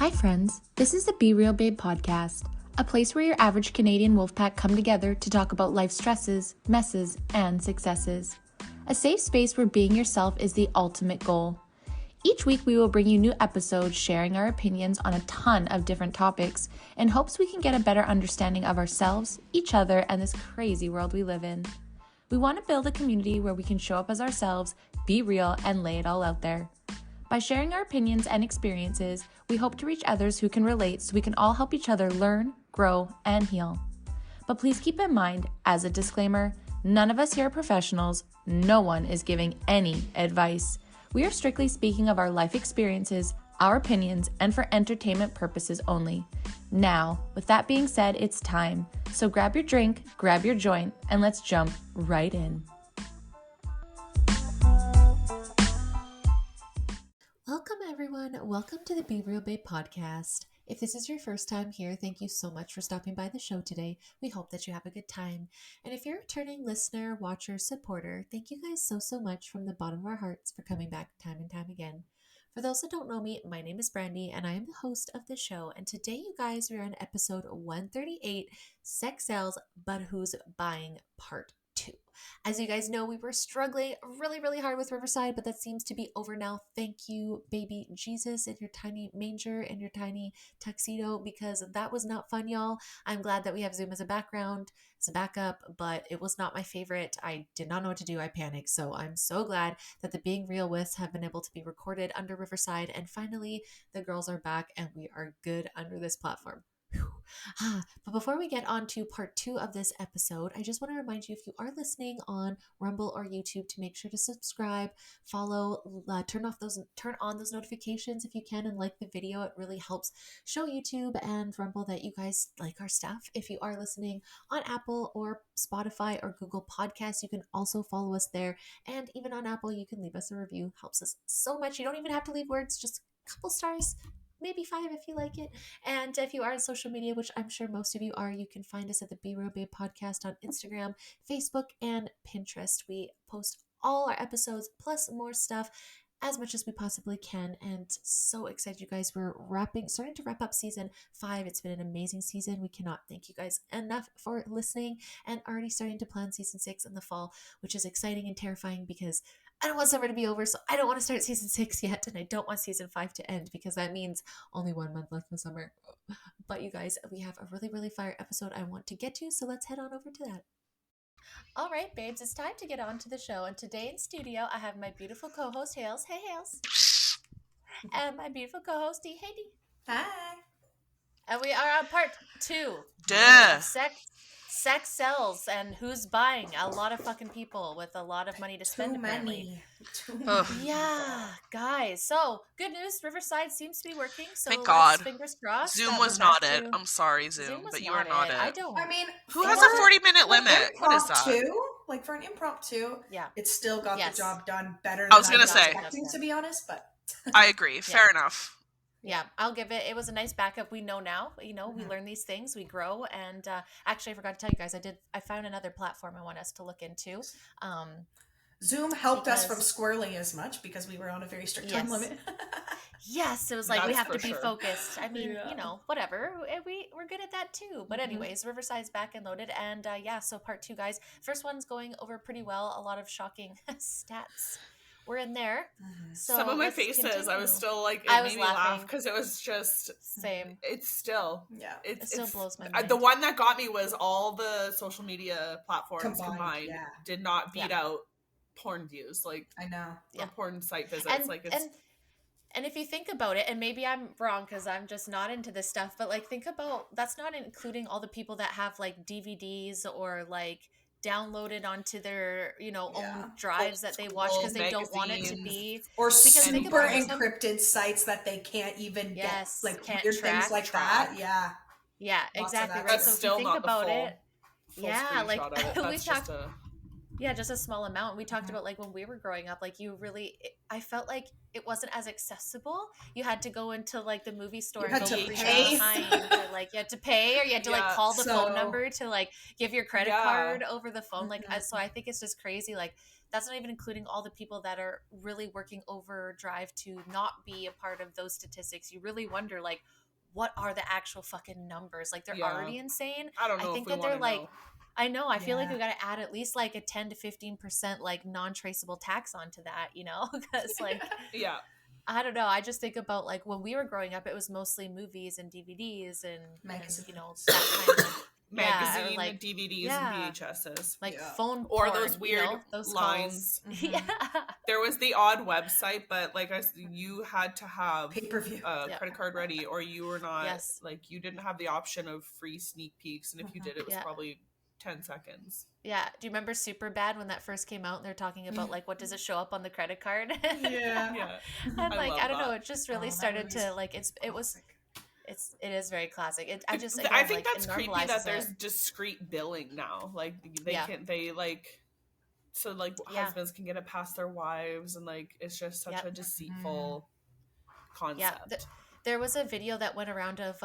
Hi friends, this is the Be Real Babe podcast, a place where your average Canadian wolfpack come together to talk about life stresses, messes, and successes. A safe space where being yourself is the ultimate goal. Each week we will bring you new episodes sharing our opinions on a ton of different topics in hopes we can get a better understanding of ourselves, each other, and this crazy world we live in. We want to build a community where we can show up as ourselves, be real, and lay it all out there. By sharing our opinions and experiences, we hope to reach others who can relate so we can all help each other learn, grow, and heal. But please keep in mind, as a disclaimer, none of us here are professionals. No one is giving any advice. We are strictly speaking of our life experiences, our opinions, and for entertainment purposes only. Now, with that being said, it's time. So grab your drink, grab your joint, and let's jump right in. Welcome everyone. Welcome to the Be Real Babe podcast. If this is your first time here, thank you so much for stopping by the show today. We hope that you have a good time. And if you're a returning listener, watcher, supporter, thank you guys so much from the bottom of our hearts for coming back time and time again. For those that don't know me, my name is Brandy and I am the host of the show. And today, you guys, we're on episode 138, Sex Sells, But Who's Buying Part 2. As you guys know, we were struggling really hard with Riverside, but that seems to be over now. Thank you, baby Jesus, in your tiny manger and your tiny tuxedo, because that was not fun, y'all. I'm glad that we have Zoom as a background, as a backup, but it was not my favorite. I did not know what to do. I panicked. So I'm so glad that the Being Real Withs have been able to be recorded under Riverside. And finally, the girls are back and we are good under this platform. But before we get on to part 2 of this episode, I just want to remind you, if you are listening on Rumble or YouTube, to make sure to subscribe, follow, turn on those notifications if you can, and like the video. It really helps show YouTube and Rumble that you guys like our stuff. If you are listening on Apple or Spotify or Google Podcasts, you can also follow us there. And even on Apple, you can leave us a review. Helps us so much. You don't even have to leave words, just a couple stars. Maybe 5 if you like it. And if you are on social media, which I'm sure most of you are, you can find us at the Be Real Babe podcast on Instagram, Facebook, and Pinterest. We post all our episodes plus more stuff as much as we possibly can. And so excited, you guys. We're starting to wrap up season 5. It's been an amazing season. We cannot thank you guys enough for listening, and already starting to plan season 6 in the fall, which is exciting and terrifying because I don't want summer to be over, so I don't want to start season 6 yet, and I don't want season 5 to end because that means only 1 month left in summer. But you guys, we have a really fire episode I want to get to, so let's head on over to that. All right, babes, it's time to get on to the show, and today in studio, I have my beautiful co-host, Hales. Hey, Hales. And my beautiful co-host, Dee. Hey, Dee. Hi. And we are on part 2. Duh. Sex sells, and who's buying? A lot of fucking people with a lot of money to spend, apparently. Too many. Yeah, guys. So, good news. Riverside seems to be working. So, Thank God. Fingers crossed. Zoom was not it. I'm sorry, Zoom, but you are not it. I mean, who has a 40-minute limit? What is that? Like for an impromptu, yeah, it still got the job done better than I was gonna say. expecting, to be honest, but I agree. Fair enough. Yeah, I'll give it. It was a nice backup. We know now. We learn these things. We grow. And actually, I forgot to tell you guys, I found another platform I want us to look into. Zoom helped us from squirreling as much because we were on a very strict time limit. Yes, it was like we have to be focused. I mean, whatever. We're good at that too. But anyways, Riverside's back and loaded. And so part 2, guys. First one's going over pretty well. A lot of shocking stats. We're in there. So some of my faces, continue. I was still like, it made me laugh because it was just same. It's still, it still blows my mind. The one that got me was all the social media platforms combined did not beat out porn views. Like I know, or porn site visits. And if you think about it, and maybe I'm wrong because I'm just not into this stuff, but like think about that's not including all the people that have like DVDs or like downloaded onto their own drives that they watch because they don't want it to be or super encrypted sites that they can't even get can't weird track, things like that. Yeah, exactly right. That's so still if you think about it, like we talked. Just a small amount. We talked about like when we were growing up, like I felt like it wasn't as accessible. You had to go into like the movie store and go pay. Or, like you had to pay, or you had to like call the phone number to like give your credit card over the phone. Like so I think it's just crazy. Like that's not even including all the people that are really working overdrive to not be a part of those statistics. You really wonder, like, what are the actual fucking numbers? Like, they're already insane. I don't know. I think if we that they're like, know. I know. I feel like we got to add at least like a 10 to 15% like non-traceable tax onto that, you know, because like, yeah. I don't know. I just think about like when we were growing up, it was mostly movies and DVDs and you know, that kind of magazine, or like DVDs and VHSs, like phone or porn, those weird those lines. Mm-hmm. Yeah, there was the odd website, but like you had to have pay-per-view credit card ready, or you were not. Yes. Like you didn't have the option of free sneak peeks, and if you did, it was probably 10 seconds. Yeah. Do you remember Superbad when that first came out and they're talking about like what does it show up on the credit card? yeah. And like I don't know, it just really started to like it is very classic. I think like, that's creepy that there's discrete billing now. Like they like so like husbands can get it past their wives, and like it's just such a deceitful concept. Yeah. There was a video that went around of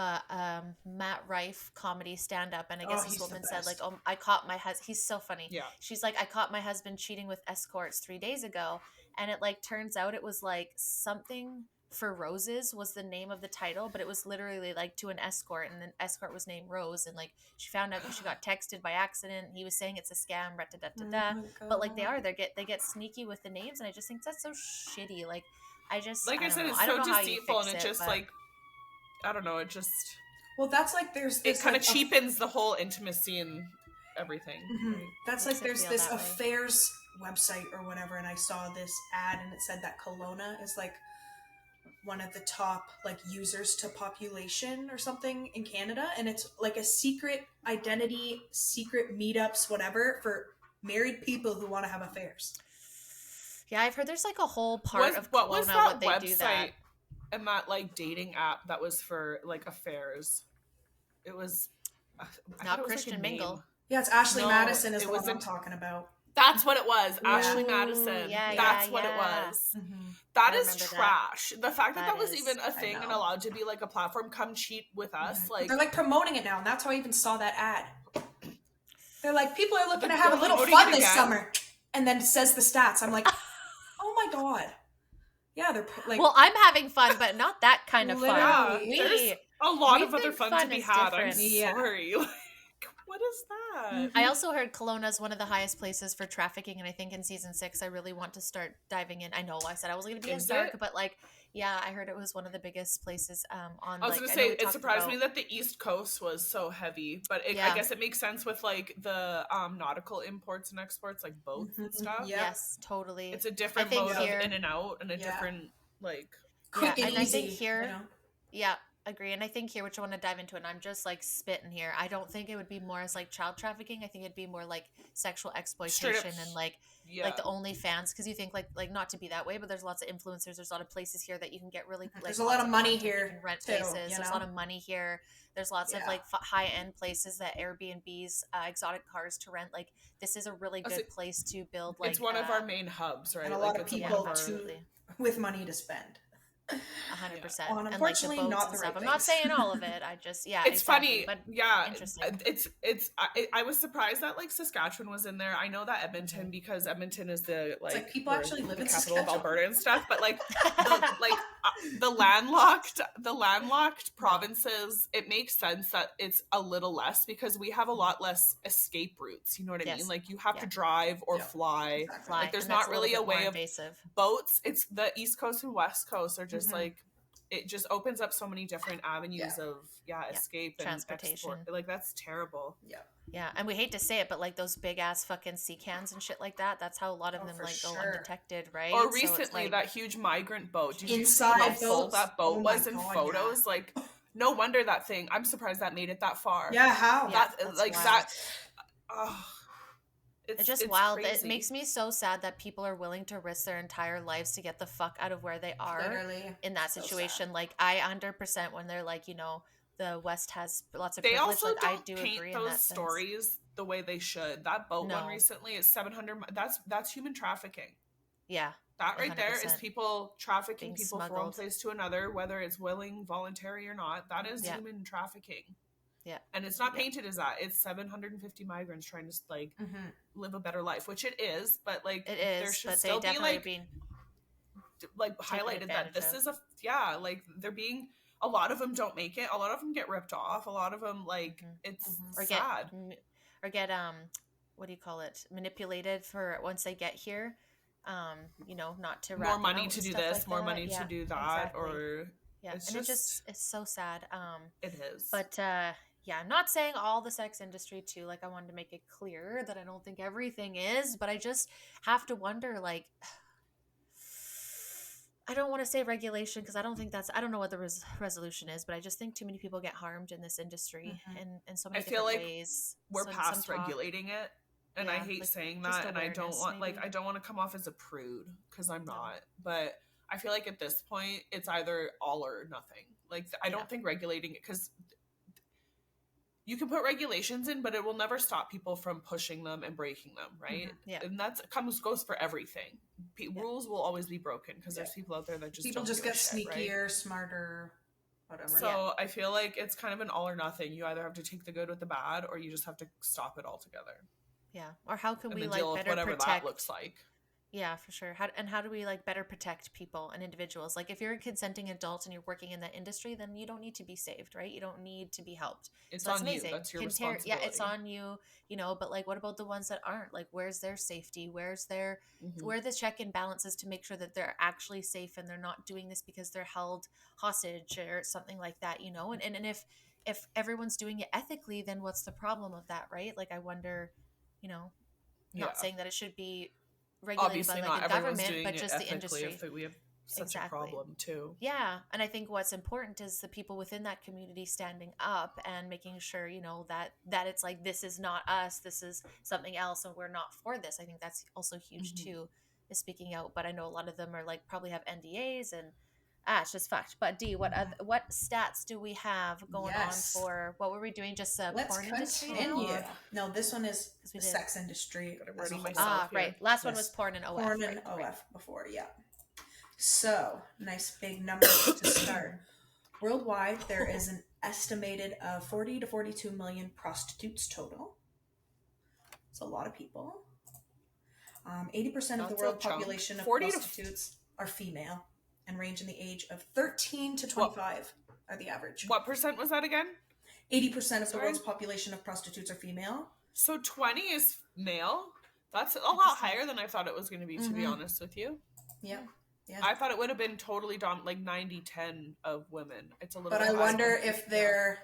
Matt Rife comedy stand-up, and I guess this woman said like, "Oh, I caught my husband." He's so funny. Yeah. She's like, "I caught my husband cheating with escorts 3 days ago," and it like turns out it was like something for Roses was the name of the title, but it was literally like to an escort, and the escort was named Rose, and like she found out because she got texted by accident. He was saying it's a scam, but like they get sneaky with the names, and I just think that's so shitty. Like I said, it's so deceitful, and it just like I don't know, it just that's like there's this, it kind of cheapens the whole intimacy and everything. Mm-hmm. That's like there's this affairs website or whatever, and I saw this ad and it said that Kelowna is like one of the top like users to population or something in Canada, and it's like a secret identity, secret meetups, whatever, for married people who want to have affairs. Yeah, I've heard there's like a whole part of what was that they website do that. And that like dating app that was for like affairs. It was not Christian Mingle. Yeah, it's Ashley Madison is what I'm talking about. That's what it was. Ashley Madison. That's what it was. Mm-hmm. That is trash. The fact that was even a thing and allowed to be like a platform, come cheat with us. Like they're like promoting it now, and that's how I even saw that ad. They're like, people are looking to have a little fun this summer, and then it says the stats. I'm like, oh my god. Yeah, they're like. Well, I'm having fun, but not that kind of fun. There's a lot of other fun to be had. I'm sorry. What is that? I also heard Kelowna is one of the highest places for trafficking, and I think in season 6 I really want to start diving in. I know I said I was going to be in dark, but like, yeah, I heard it was one of the biggest places on. I was going to say, it surprised me that the East Coast was so heavy, but I guess it makes sense with like the nautical imports and exports, like boats and stuff. Yes, totally. It's a different mode of in and out, and a different like quick and easy. I think here, agree. And I think here, which I want to dive into, and I'm just like spitting here, I don't think it would be more as like child trafficking. I think it'd be more like sexual exploitation and like the OnlyFans, because you think like not to be that way, but there's lots of influencers, there's a lot of places here that you can get really like there's a lot of money here, you can rent places, there's a lot of money here, there's lots of like high-end places that Airbnbs, exotic cars to rent. Like this is a really good place to build, like it's one of our main hubs, right? And a lot of people with money to spend. 100%. And unfortunately, and, like, the boats not and the stuff. right I'm not saying all of it. I just it's funny, but interesting. I was surprised that like Saskatchewan was in there. I know that Edmonton, because Edmonton is the like people actually live in the capital of Alberta and stuff, but like the landlocked provinces, it makes sense that it's a little less because we have a lot less escape routes. You know what I mean? Like you have to drive or fly. Like there's not really a way of boats. It's the East Coast and West Coast are just like, it just opens up so many different avenues of escape and transportation. Like that's terrible. Yeah, and we hate to say it, but like those big ass fucking sea cans and shit like that, that's how a lot of them like go undetected, right? Or recently that huge migrant boat. Did you see inside how full that boat was in photos? Like no wonder that thing. I'm surprised that made it that far. Yeah, how? That's like wild. That it's just wild. Crazy. It makes me so sad that people are willing to risk their entire lives to get the fuck out of where they are in that situation. Like I 100% when they're like, you know, the West has lots of privilege. They also like, don't I do paint agree those in that stories sense. The way they should. That boat one recently is 700. That's human trafficking. Yeah. That right 100%. There is people trafficking people smuggled. from one place to another, whether it's willing, voluntary or not. That is human trafficking. Yeah. And it's not painted as that. It's 750 migrants trying to like live a better life, which it is, but like it is, there should but still they be like being highlighted that this is like they're being, a lot of them don't make it, a lot of them get ripped off, a lot of them like it's sad. Get what do you call it, manipulated for once they get here, you know, not to more money to do this, more money to do that, or it's so sad. It is, but yeah, not saying all the sex industry too, like I wanted to make it clear that I don't think everything is, but I just have to wonder, like, I don't want to say regulation because I don't think I don't know what the resolution is, but I just think too many people get harmed in this industry in so many different ways. We're past regulating it, and I hate saying that, and I don't want I don't want to come off as a prude because I'm not, but I feel like at this point it's either all or nothing. Like I don't think regulating it, because you can put regulations in, but it will never stop people from pushing them and breaking them, right? And that's goes for everything. Rules will always be broken because there's people out there that just people just get sneakier, right? Smarter, whatever. So I feel like it's kind of an all or nothing. You either have to take the good with the bad, or you just have to stop it altogether. Yeah. Or how can we deal like better with whatever that looks like? Yeah, for sure. How do we like better protect people and individuals? Like if you're a consenting adult and you're working in that industry, then you don't need to be saved, right? You don't need to be helped. It's so on you. That's your responsibility. Yeah, it's on you, you know, but like what about the ones that aren't? Like where's their safety? Where's their where are the check and balances to make sure that they're actually safe and they're not doing this because they're held hostage or something like that, you know? And if everyone's doing it ethically, then what's the problem of that, right? Like I wonder, you know, not saying that it should be regulated obviously by like not a government, doing but just it the industry. If we have such a problem too. Yeah, and I think what's important is the people within that community standing up and making sure, you know, that it's like this is not us, this is something else, and we're not for this. I think that's also huge too, is speaking out. But I know a lot of them are like probably have NDAs and it's just fucked. But D, what stats do we have going on for what were we doing? Just porn industry? No, this one is the sex industry. Right. Last one was porn and OF. Porn and OF before, So nice big numbers to start. Worldwide, there is an estimated of 40 to 42 million prostitutes total. It's a lot of people. 80% of the world population of prostitutes are female and range in the age of 13 to 25 are the average. What percent was that again? 80% of the world's population of prostitutes are female. So 20 is male? That's a lot higher than I thought it was going to be, to be honest with you. Yeah. I thought it would have been totally like 90-10 of women. It's a little But I wonder if they're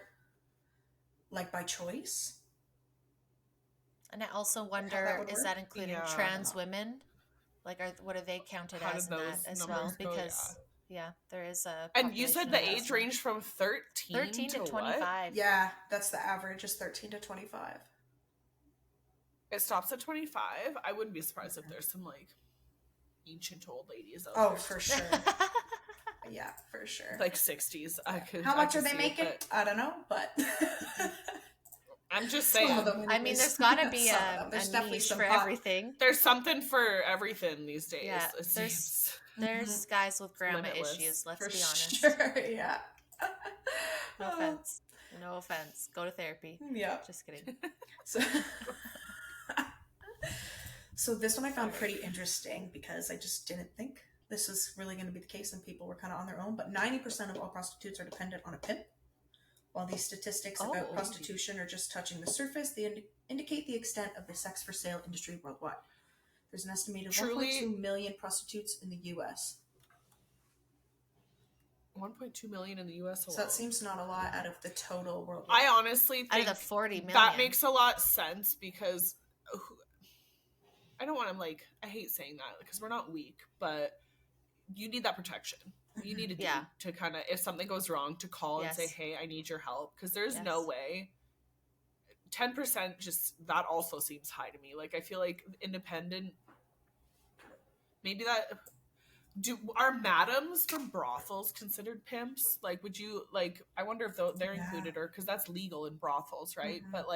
like by choice. And I also wonder, is that including trans women? Like, what are they counted as in that as well? Because, there is a... And you said the age range from 13 to 25. Yeah, that's the average, is 13 to 25. It stops at 25. I wouldn't be surprised if there's some, like, ancient old ladies out there. For sure. Yeah, for sure. Like 60s. How much are they making? I don't know, but... I'm just saying. I mean, there's got to be a niche for everything. There's something for everything these days. Yeah, there's guys with grandma issues, let's be honest. Sure, yeah. No offense. Go to therapy. Yeah. Just kidding. So this one I found pretty interesting because I just didn't think this was really going to be the case and people were kind of on their own. But 90% of all prostitutes are dependent on a pimp. While these statistics about prostitution are just touching the surface, they indicate the extent of the sex for sale industry worldwide. There's an estimated 1.2 million prostitutes in the U.S. 1.2 million in the U.S. alone. So that seems not a lot out of the total worldwide. I honestly think out of the 40 million. That makes a lot of sense because I don't want to I hate saying that because we're not weak, but you need that protection. You need to kind of, if something goes wrong, to call and say, hey, I need your help. Because there's no way. 10% just, that also seems high to me. Like, I feel like independent, maybe that, are madams from brothels considered pimps? Like, would you, I wonder if they're included, or, because that's legal in brothels, right? But,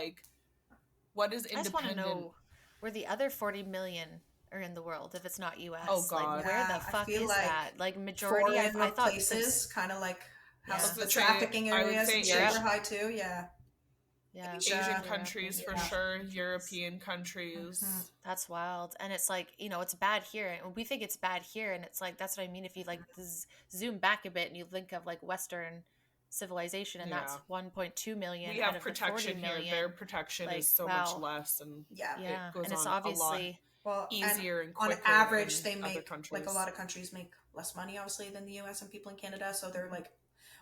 what is independent? I just want to know where the other 40 million are in the world, if it's not U.S. Oh God, where the fuck is that? Majority, I thought places, kind of like house the trafficking areas, super high too. Yeah, Yeah. Asian countries for sure, European countries. That's wild. And it's like, it's bad here. And we think it's bad here. And it's like, that's what I mean. If you like zoom back a bit and you think of like Western civilization, and that's 1.2 million. We have out of protection the 40 million. here. Their protection is so much less. And it goes and it's on obviously a lot easier and quicker. On average, they make, countries. like a lot of countries make less money, obviously, than the US and people in Canada. So they're like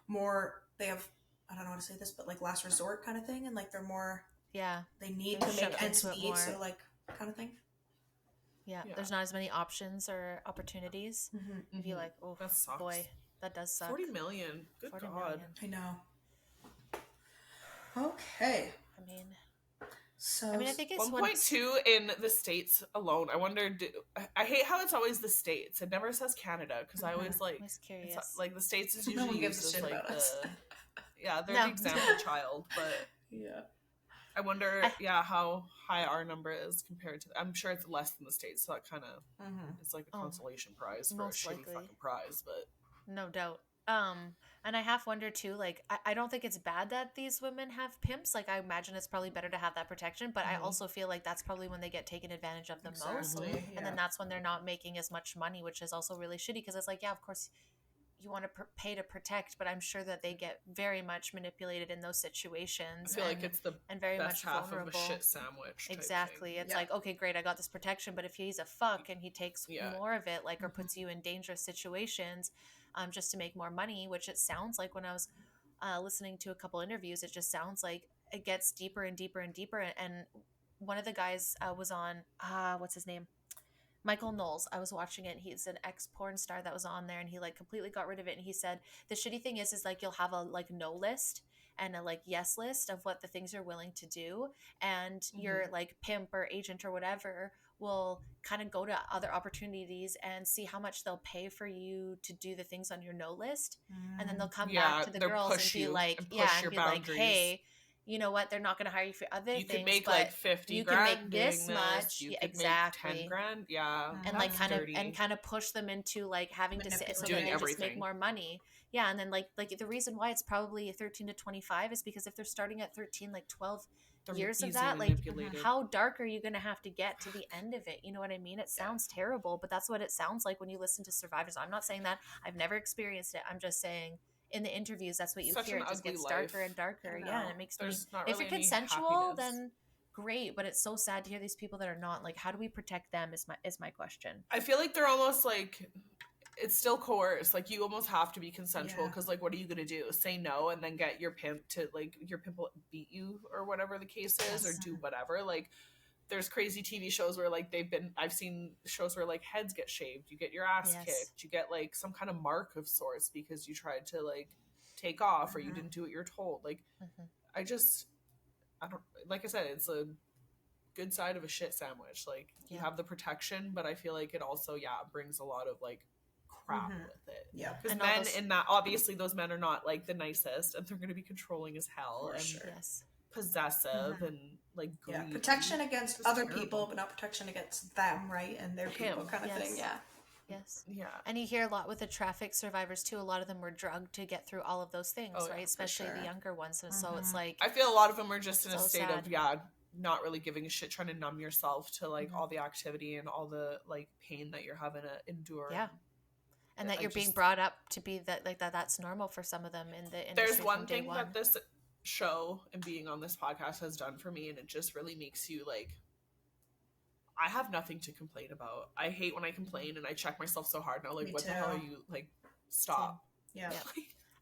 more, they have, I don't know how to say this, but like last resort kind of thing. And like they're more, they need to make ends meet, so like kind of thing. Yeah, there's not as many options or opportunities. If you like, oh that sucks. Boy, that does suck. 40 million. Good 40 God. Million. I know. Okay. I think it's 1.2 in the States alone. I wonder, I hate how it's always the States. It never says Canada, because I always like, was curious. Like the States is No usually one gives a shit like about us. they're the example child, but I wonder, how high our number is compared to. I'm sure it's less than the States, so that kind of it's like a consolation prize for a shitty fucking prize, but no doubt. And I half wonder too, like I don't think it's bad that these women have pimps. Like I imagine it's probably better to have that protection, but I also feel like that's probably when they get taken advantage of the most, and then that's when they're not making as much money, which is also really shitty, because it's like, of course you want to pay to protect, but I'm sure that they get very much manipulated in those situations. I feel like it's the very best much half vulnerable. of a shit sandwich. Exactly. It's like, okay, great, I got this protection, but if he's a fuck and he takes more of it, like, or puts you in dangerous situations, just to make more money, which it sounds like when I was listening to a couple interviews, it just sounds like it gets deeper and deeper and deeper. And one of the guys was on, what's his name? Michael Knowles. I was watching it. He's an ex-porn star that was on there, and he like completely got rid of it. And he said the shitty thing is like you'll have a like no list and a like yes list of what the things you're willing to do, and your like pimp or agent or whatever will kind of go to other opportunities and see how much they'll pay for you to do the things on your no list, and then they'll come back to the girls and be like, hey, you know what? They're not going to hire you for other things. You could make but like 50 you grand. You can make this much. You could exactly. Make 10 grand. Yeah. And like kind of push them into like having to sit so that they just make more money. Yeah. And then like the reason why it's probably 13 to 25 is because if they're starting at 13, like 12 years of that, like how dark are you going to have to get to the end of it? You know what I mean? It sounds terrible, but that's what it sounds like when you listen to survivors. I'm not saying that. I've never experienced it. I'm just saying in the interviews, that's what you hear. It just gets darker and darker. Yeah, and it makes me. If you're consensual, then great. But it's so sad to hear these people that are not. Like, how do we protect them? Is my question. I feel like they're almost like it's still coerced. Like you almost have to be consensual because like what are you gonna do? Say no and then get your pimp to like your pimp will beat you or whatever the case is or do whatever. Like there's crazy TV shows where like I've seen shows where like heads get shaved, you get your ass kicked, you get like some kind of mark of sorts because you tried to like take off or you didn't do what you're told. Like I don't, like I said, it's a good side of a shit sandwich. Like you have the protection, but I feel like it also brings a lot of like crap with it. Yeah, because men in that, obviously those men are not like the nicest and they're going to be controlling as hell and possessive and like greedy. Protection against other people, but not protection against them, right? And their people kind of thing. Yes. Yeah. And you hear a lot with the traffic survivors too. A lot of them were drugged to get through all of those things, right? Especially the younger ones. And so it's like I feel a lot of them are just in a state of not really giving a shit, trying to numb yourself to like all the activity and all the like pain that you're having to endure. Yeah. And that you're being brought up to be that like that's normal for some of them in the industry. There's one thing that this show and being on this podcast has done for me, and it just really makes you like, I have nothing to complain about. I hate when I complain and I check myself so hard now, like what the hell are you, like stop. Yeah.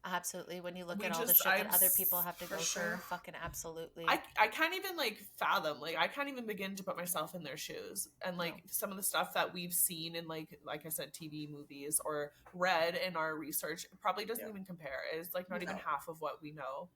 Absolutely. When you look at all the shit that other people have to go through, fucking absolutely. I can't even like fathom, like I can't even begin to put myself in their shoes. And like some of the stuff that we've seen in like I said, TV, movies, or read in our research, it probably doesn't even compare. It's like not even half of what we know.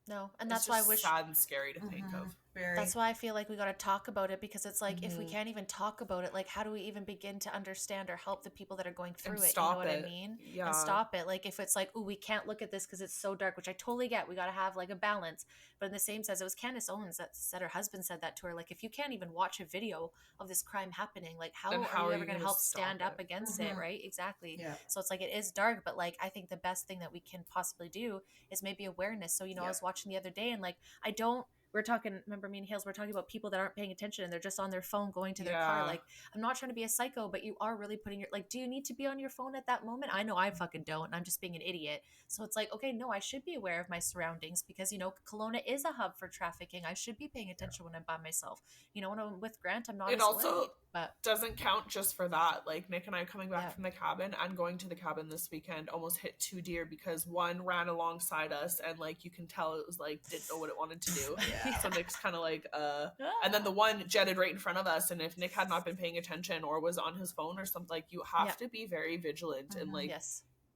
No, and that's why I wish sad and scary to think of. That's why I feel like we got to talk about it, because it's like if we can't even talk about it, like how do we even begin to understand or help the people that are going through it? You know what I mean? Yeah. And stop it. Like if it's like, oh, we can't look at this because it's so dark, which I totally get. We got to have like a balance. But in the same sense, it was Candace Owens that said her husband said that to her. Like if you can't even watch a video of this crime happening, like how are you ever going to help stand up against it? Right? Exactly. Yeah. So it's like it is dark, but like I think the best thing that we can possibly do is maybe awareness. So I was watching the other day and like I don't we're talking, remember me and Hales, we're talking about people that aren't paying attention and they're just on their phone going to their car. Like, I'm not trying to be a psycho, but you are really putting your, like, do you need to be on your phone at that moment? I know I fucking don't, and I'm just being an idiot. So it's like, okay, no, I should be aware of my surroundings because, you know, Kelowna is a hub for trafficking. I should be paying attention when I'm by myself. You know, when I'm with Grant, I'm not it as also late, but doesn't count just for that. Like, Nick and I coming back from the cabin and going to the cabin this weekend almost hit 2 deer because one ran alongside us and, like, you can tell it was like didn't know what it wanted to do. So Nick's kind of like and then the one jetted right in front of us, and if Nick had not been paying attention or was on his phone or something, like, you have to be very vigilant. And like,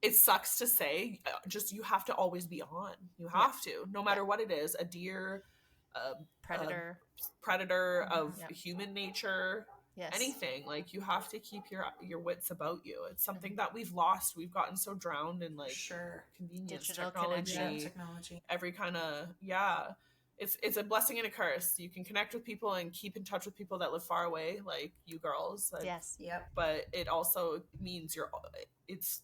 it sucks to say, just you have to always be on. You have to, no matter what it is, a deer, predator of human nature, anything. Like, you have to keep your wits about you. It's something that we've lost. We've gotten so drowned in, like, convenience, digital technology, every kind of it's a blessing and a curse. You can connect with people and keep in touch with people that live far away, like you girls, like, but it also means it's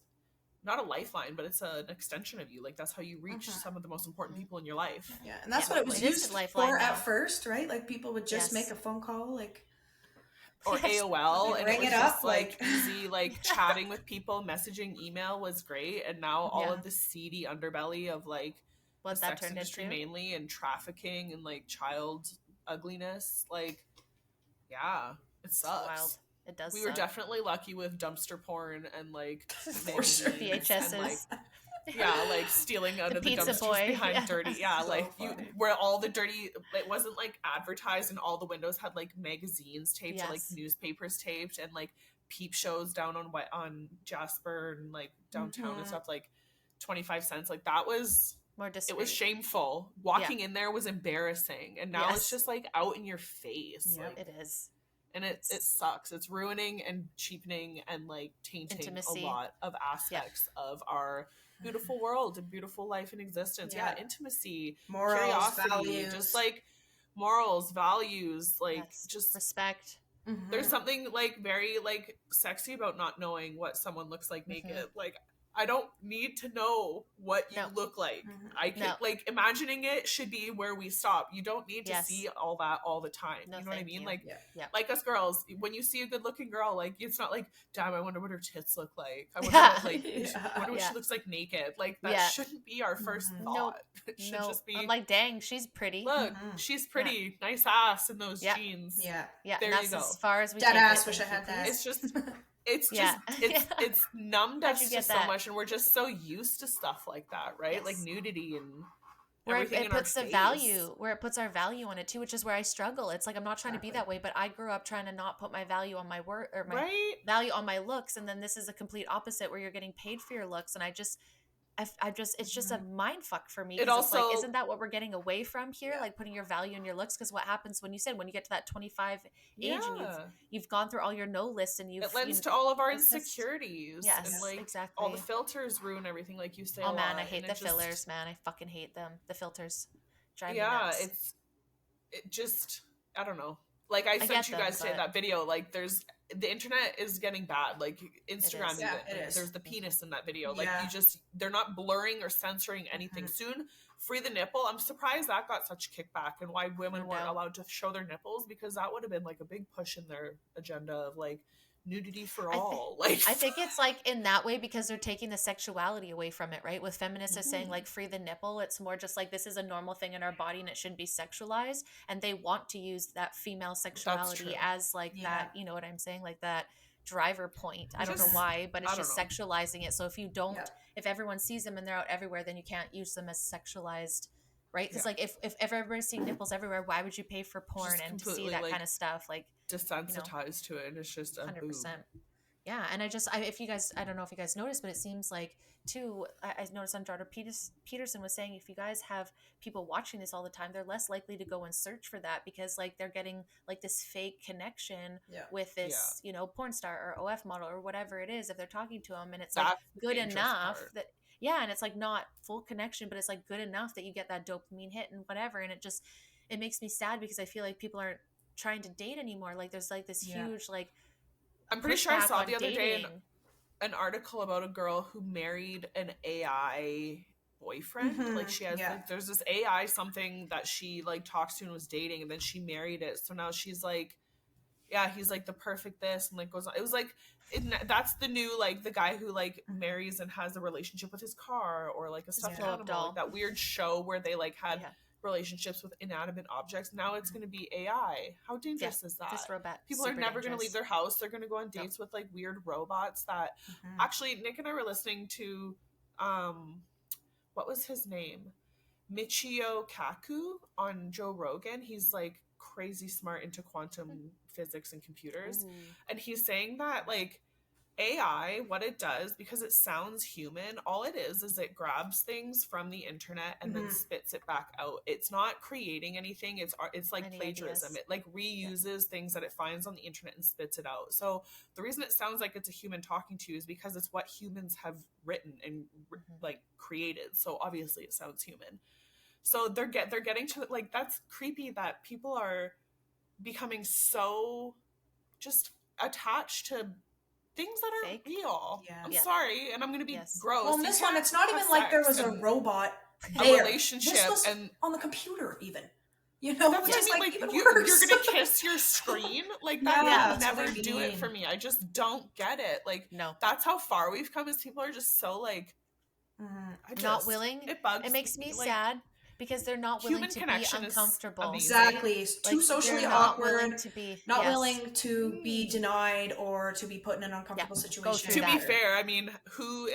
not a lifeline, but it's an extension of you. Like, that's how you reach some of the most important people in your life. And that's what it was used for at first, right? Like, people would just make a phone call, like, or AOL, and ring it was it up, just like easy, like chatting with people, messaging, email was great. And now all of the seedy underbelly of, like, what the that sex turned industry into mainly, and trafficking and, like, child ugliness, like, it sucks. Wild. It does. We were definitely lucky with dumpster porn and, like, VHSs. And, like, like stealing out of the pizza dumpsters boy behind dirty. Like, where all the dirty, it wasn't like advertised, and all the windows had, like, magazines taped or, like, newspapers taped, and, like, peep shows down on Jasper and, like, downtown and stuff, like 25 cents. Like, that was more discreet. It was shameful. Walking in there was embarrassing, and now it's just, like, out in your face. Like, it is. And it sucks. It's ruining and cheapening and, like, tainting intimacy. A lot of aspects of our beautiful world and beautiful life and existence. Intimacy, morals, curiosity, values. just, like, morals, values, like, just respect. There's something, like, very, like, sexy about not knowing what someone looks like naked. Like, I don't need to know what you look like. I can like, imagining it should be where we stop. You don't need to see all that all the time. You know what I mean? Like, like us girls, when you see a good looking girl, like, it's not like, damn, I wonder what her tits look like. I wonder what, like, I wonder what she looks like naked. Like, that shouldn't be our first thought. It should just be, I'm like, dang, she's pretty. Look, she's pretty. Nice ass in those jeans. There you go. As far as we dead ass. Wish I had that. It's just. It's just it's numbed us to so much, and we're just so used to stuff like that, right? Like nudity and everything. It puts the value where it puts our value on it too, which is where I struggle. It's like, I'm not trying to be that way, but I grew up trying to not put my value on my work or my value on my looks, and then this is a complete opposite where you're getting paid for your looks, and I just it's just a mind fuck for me. It also, it's like, isn't that what we're getting away from here? Like, putting your value in your looks? Because what happens when you get to that 25 age and you've gone through all your no lists, and it lends to all of our insecurities. Yes, and, like, exactly. All the filters ruin everything, like you say. Oh man, I hate the fillers, man. I fucking hate them. The filters drive me nuts. It just, I don't know. Like, I sent you guys today that video. Like, the internet is getting bad. Like, Instagram, there's the penis in that video. Like, they're not blurring or censoring anything. Soon, free the nipple. I'm surprised that got such kickback, and why women weren't allowed to show their nipples, because that would have been, like, a big push in their agenda of, like, nudity for all. I think it's, like, in that way because they're taking the sexuality away from it, right? With feminists are saying, like, free the nipple, it's more just like, this is a normal thing in our body and it shouldn't be sexualized, and they want to use that female sexuality as, like, that, you know what I'm saying, like that driver point. I don't know why, but it's just sexualizing it. So if you don't if everyone sees them and they're out everywhere, then you can't use them as sexualized, right? Because like, if everybody's seeing nipples everywhere, why would you pay for porn and to see that, like, kind of stuff? Like, desensitized to it, and it's just 100%. Yeah, and I don't know if you guys noticed, but it seems like too, I noticed on Jordan Peterson was saying, if you guys have people watching this all the time, they're less likely to go and search for that, because, like, they're getting, like, this fake connection with this you know, porn star or OF model or whatever it is, if they're talking to them, and it's like good enough that and it's like not full connection, but it's like good enough that you get that dopamine hit and whatever, and it makes me sad, because I feel like people aren't trying to date anymore. Like, there's, like, this huge, like, I'm pretty sure I saw the other day an article about a girl who married an AI, boyfriend. Like she has like there's this AI something that she like talks to and was dating, and then she married it. So now she's like, yeah, he's like the perfect this, and like goes on. It was like that's the new like the guy who like marries and has a relationship with his car, or like a stuffed animal, like that weird show where they like had relationships with inanimate objects. Now it's going to be AI. How dangerous is that? This robot. People are never going to leave their house. They're going to go on dates with like weird robots that actually Nick and I were listening to what was his name? Michio Kaku on Joe Rogan. He's like crazy smart into quantum physics and computers. And he's saying that like AI, what it does, because it sounds human, all it is it grabs things from the internet and then spits it back out. It's not creating anything. It's like plagiarism. Ideas. It like reuses things that it finds on the internet and spits it out. So the reason it sounds like it's a human talking to you is because it's what humans have written and like created. So obviously it sounds human. So they're getting to like, that's creepy that people are becoming so just attached to things that are real. I'm sorry, and I'm gonna be gross. Well, in this one, it's not even like there was a robot there. A relationship, this was and on the computer even. You know, that's what I mean. Like you're gonna kiss your screen, like that would never do it for me. I just don't get it. Like, no, that's how far we've come. As people are just so like not willing. It bugs. It makes me sad. Because they're not willing to be uncomfortable. Exactly. It's too socially awkward. Not willing to be denied or to be put in an uncomfortable situation. To be fair, I mean, who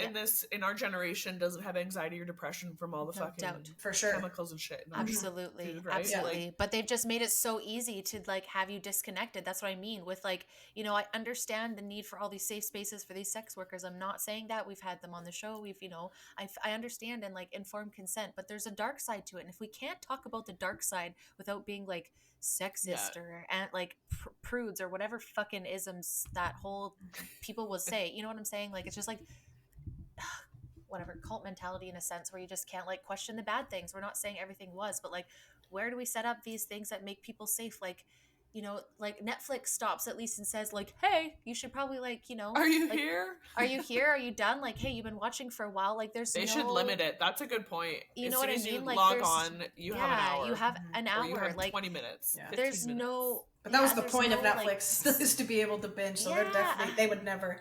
in our generation doesn't have anxiety or depression from all the fucking for sure chemicals and shit? Absolutely. Food, right? Absolutely. Like, but they've just made it so easy to like have you disconnected. That's what I mean with like, you know, I understand the need for all these safe spaces for these sex workers. I'm not saying that. We've had them on the show. We've, you know, I understand and like informed consent, but there's a dark side to it. And if we can't talk about the dark side without being like sexist or like prudes or whatever fucking isms that whole people will say, you know what I'm saying? Like, it's just like whatever cult mentality in a sense where you just can't like question the bad things. We're not saying everything was, but like, where do we set up these things that make people safe? Like, you know, like Netflix stops at least and says like, hey, you should probably like, you know, are you like, here? Are you here? Are you done? Like, hey, you've been watching for a while. Like, they should limit it. That's a good point. You know what I mean? You like, log on, you have an hour. You have an hour. Or you have like 20 minutes. There's minutes. no. But that was the point of Netflix is to be able to binge. So they're definitely they would never.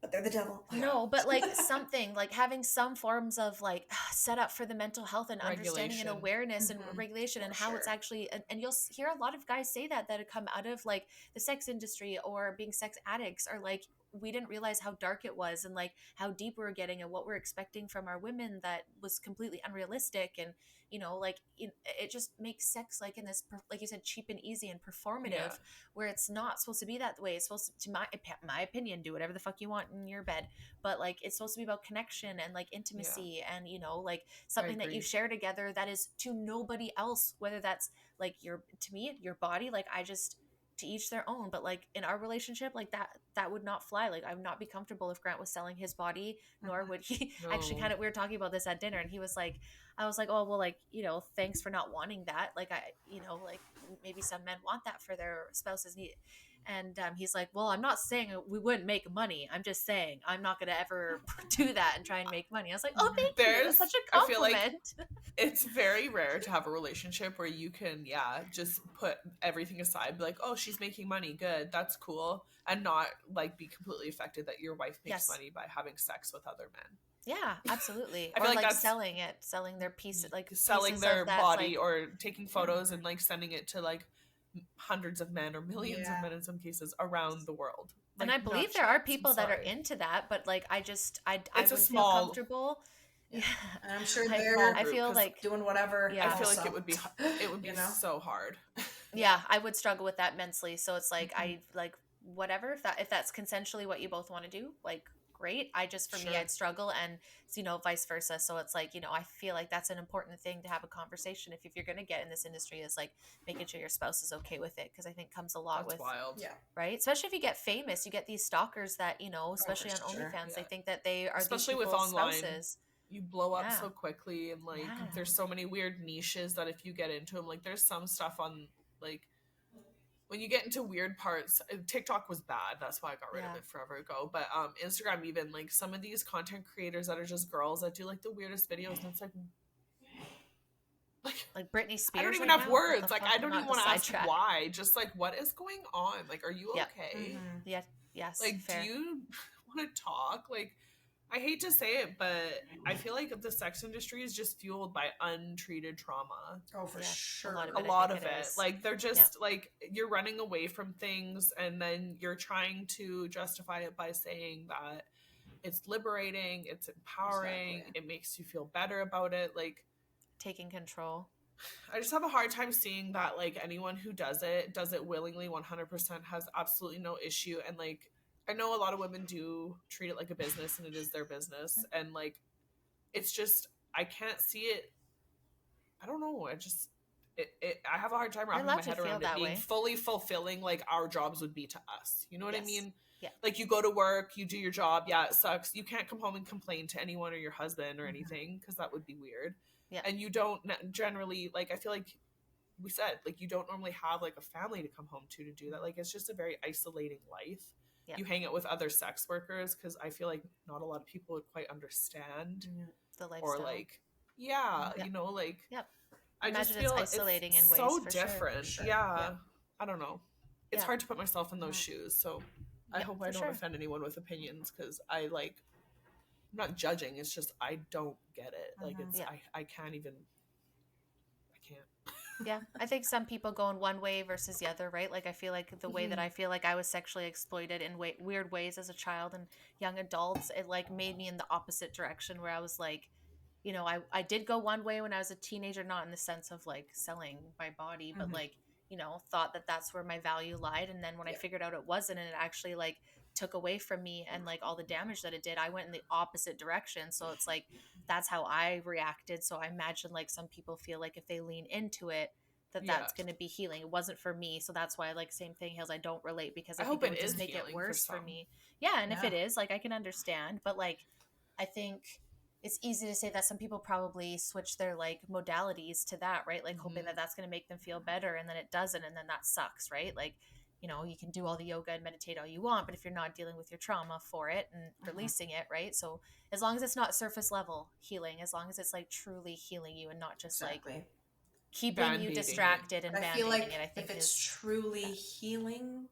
But they're the devil. No, but like something like having some forms of like set up for the mental health and understanding and awareness and regulation and how it's actually, and you'll hear a lot of guys say that come out of like the sex industry or being sex addicts, or like, we didn't realize how dark it was and like how deep we were getting and what we're expecting from our women that was completely unrealistic. And, you know, like it just makes sex like in this, like you said, cheap and easy and performative, where it's not supposed to be that way. It's supposed to my opinion, do whatever the fuck you want in your bed, but like it's supposed to be about connection and like intimacy and, you know, like something that you share together that is to nobody else, whether that's like to me, your body, like I just, to each their own. But like in our relationship, like that would not fly. Like I would not be comfortable if Grant was selling his body, nor would he actually kind of, we were talking about this at dinner and he was like, I was like, oh, well, like, you know, thanks for not wanting that. Like, I, you know, like maybe some men want that for their spouses. And he's like, well, I'm not saying we wouldn't make money. I'm just saying I'm not going to ever do that and try and make money. I was like, oh, thank you. That's such a compliment. I feel like it's very rare to have a relationship where you can, just put everything aside. Be like, oh, she's making money. Good. That's cool. And not like be completely affected that your wife makes money by having sex with other men. Yeah, absolutely. I feel or like that's, selling their piece, like selling their body, like, or taking photos and like sending it to like hundreds of men or millions of men in some cases around the world. Like, and I believe there are people that are into that, but like I wouldn't feel comfortable. Yeah, and I'm sure I feel like doing whatever. Yeah, I feel like it would be you know? So hard. Yeah, I would struggle with that immensely. So it's like I like whatever if that's consensually what you both want to do, like great. I just for me I'd struggle, and you know, vice versa. So it's like, you know, I feel like that's an important thing to have a conversation if you're going to get in this industry, is like making sure your spouse is okay with it, because I think comes a lot with wild. Right, especially if you get famous, you get these stalkers that, you know, especially on OnlyFans, they think that they are especially these with online spouses. You blow up so quickly, and like there's so many weird niches that if you get into them, like there's some stuff on like when you get into weird parts, TikTok was bad. That's why I got rid of it forever ago. But Instagram, even like some of these content creators that are just girls that do like the weirdest videos, and it's like Britney Spears. I don't even right have now? words. Like I don't even want to ask why. Just like, what is going on? Like, are you okay? Mm-hmm. Yeah. Yes. Like, fair. do you want to talk? Like, I hate to say it, but I feel like the sex industry is just fueled by untreated trauma. Oh, for sure. A lot of it. Like, they're just like, you're running away from things, and then you're trying to justify it by saying that it's liberating, it's empowering, it makes you feel better about it. Like, taking control. I just have a hard time seeing that like anyone who does it willingly 100%, has absolutely no issue. And like, I know a lot of women do treat it like a business, and it is their business, and like, it's just, I can't see it. I don't know. I have a hard time wrapping my head around it being fully fulfilling like our jobs would be to us. You know what I mean? Yeah. Like, you go to work, you do your job. Yeah, it sucks. You can't come home and complain to anyone or your husband or anything, because that would be weird. Yeah. And you don't generally, like, I feel like we said, like, you don't normally have like a family to come home to do that. Like, it's just a very isolating life. Yeah. You hang out with other sex workers, because I feel like not a lot of people would quite understand the lifestyle. Or like, you know, like, I imagine just feel it's isolating in ways so for different. Sure. Yeah. I don't know. It's hard to put myself in those shoes. So I hope I don't offend anyone with opinions, because I like, I'm not judging. It's just, I don't get it. Like, it's, I can't even, I can't. Yeah. I think some people go in one way versus the other, right? Like, I feel like the way that I feel like I was sexually exploited in weird ways as a child and young adults, it like made me in the opposite direction, where I was like, you know, I did go one way when I was a teenager, not in the sense of like selling my body, but like, you know, thought that that's where my value lied. And then when I figured out it wasn't, and it actually like took away from me and like all the damage that it did, I went in the opposite direction. So it's like, that's how I reacted. So I imagine like some people feel like if they lean into it, that's going to be healing. It wasn't for me. So that's why, like, same thing, Hills, I don't relate, because I think it would just make it worse for me. Yeah. And if it is, like, I can understand, but like, I think it's easy to say that some people probably switch their like modalities to that, right? Like hoping that that's going to make them feel better, and then it doesn't. And then that sucks, right? Like, you know, you can do all the yoga and meditate all you want, but if you're not dealing with your trauma for it and releasing it, right? So as long as it's not surface level healing, as long as it's like truly healing you and not just like keeping you distracted and I feel like it, I think if it's truly healing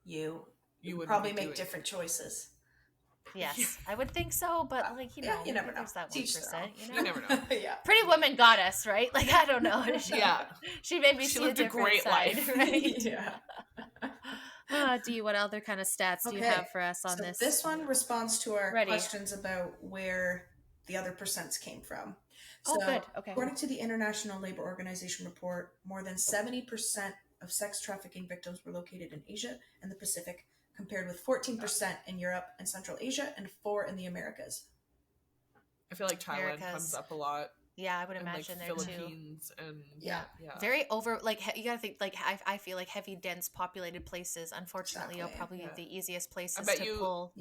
you would probably make different choices. Yes, I would think so, but like, you know, you never know. There's that 1%, you never know. Pretty Woman got us, right? Like, I don't know. She made me see a different great side, life. Right? What other kind of stats do you have for us on this? This one responds to our questions about where the other percents came from. Good. Okay. According to the International Labor Organization report, more than 70% of sex trafficking victims were located in Asia and the Pacific, compared with 14% in Europe and Central Asia and 4% in the Americas. I feel like Thailand comes up a lot. Yeah, I would imagine like there Philippines too. And very over. Like, you gotta think. Like, I feel like heavy, dense, populated places, unfortunately, are probably the easiest places to pull.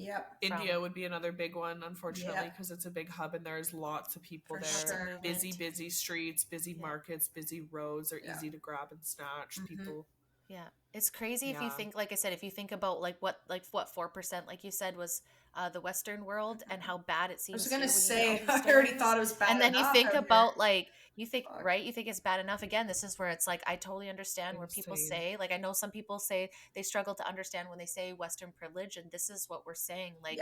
India would be another big one, unfortunately, because it's a big hub and there's lots of people there. Busy streets, busy markets, busy roads. Are easy to grab and snatch. People. Yeah, it's crazy if you think, like I said, if you think about what 4%, like you said, was the Western world and how bad it seems. I was going to say, I already thought it was bad. And then you think about you think it's bad enough. Again, this is where it's like, I totally understand where people say, like, I know some people say they struggle to understand when they say Western privilege, and this is what we're saying. Like,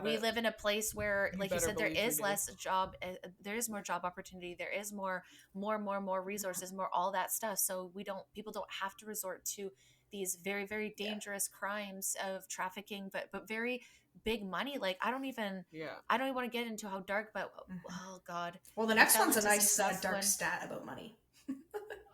we live in a place where, like you said, there is less job, there is more job opportunity, there is more resources, more all that stuff. So people don't have to resort to these very, very dangerous crimes of trafficking, but very big money. Like, I don't even want to get into how dark, but oh god. Well, the next one's a nice dark stat about money.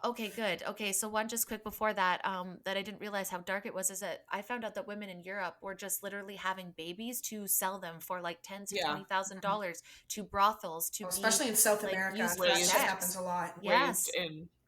Okay, good. Okay, so one just quick before that, that I didn't realize how dark it was, is that I found out that women in Europe were just literally having babies to sell them for like $10,000 to $20,000 to brothels, especially in South America. That happens a lot. Yes,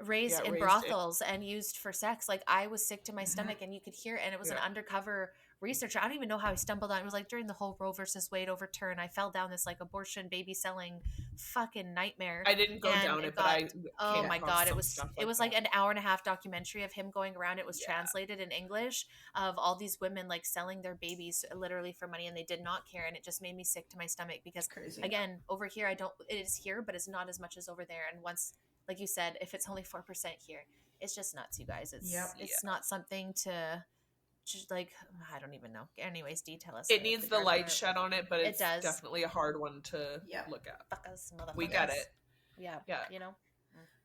raised in brothels and used for sex. Like, I was sick to my stomach, and you could hear, and it was an undercover research. I don't even know how I stumbled on it. It was like during the whole Roe versus Wade overturn, I fell down this like abortion baby selling fucking nightmare. I didn't go down it, but I oh my god, it was like an hour and a half documentary of him going around. It was translated in English of all these women like selling their babies literally for money, and they did not care, and it just made me sick to my stomach because again, over here it is here, but it's not as much as over there. And once, like you said, if it's only 4% here, it's just nuts, you guys. It's not something to just like, I don't even know. Anyways, detail us. It needs the light shed on it, but it's definitely a hard one to look at. Fuck us, we get it. Yeah. You know.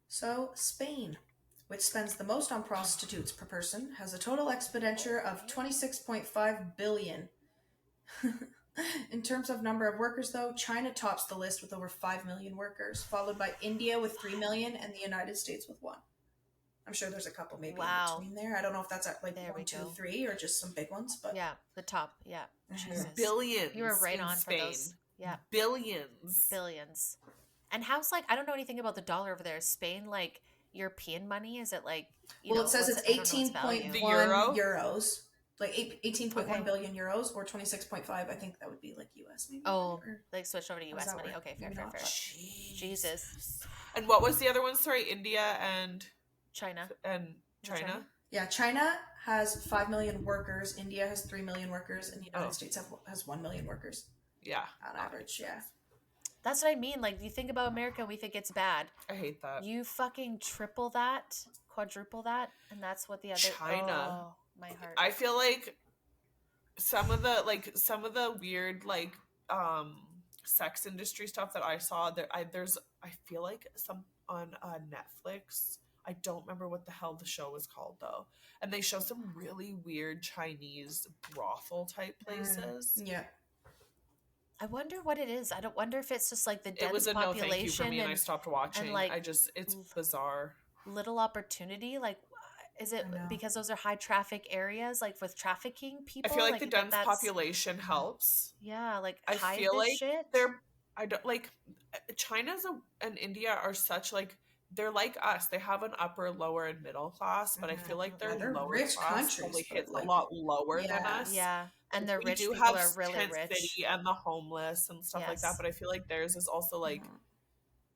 So Spain, which spends the most on prostitutes per person, has a total expenditure of 26.5 billion. In terms of number of workers, though, China tops the list with over 5 million workers, followed by India with 3 million and the United States with 1. I'm sure there's a couple maybe in between there. I don't know if that's at like 1, 2, 3 or just some big ones, but the top, Jesus. Billions. You were right on Spain. For those. Yeah, billions. And how's like, I don't know anything about the dollar over there. Is Spain like European money? Is it like it says it's 18.1 euros. Like 18.1 billion euros or 26.5. I think that would be like US maybe. Oh, like switch over to US money. Okay, fair. Jesus. And what was the other one? Sorry, India and China. Yeah, China has 5 million workers. India has 3 million workers, and the United States has 1 million workers. Yeah, on average. Yeah. That's what I mean. Like, you think about America, we think it's bad. I hate that. You fucking triple that, quadruple that, and that's what the other China. Oh, my heart. I feel like some of the weird sex industry stuff that I saw I feel like some on Netflix. I don't remember what the hell the show was called though, and they show some really weird Chinese brothel type places. Yeah. I wonder what it is. I don't wonder if it's just like the dense it was a population. No thank you for me, and I stopped watching. And like, it's bizarre. Little opportunity, like. Is it because those are high traffic areas, like with trafficking people? I feel like the dense population helps. Yeah, like I feel like China and India are such like they're like us. They have an upper, lower, and middle class, but I feel like they're lower rich class countries, hits a lot lower than us. Yeah, and the rich people are really rich. City and the homeless and stuff like that, but I feel like theirs is also like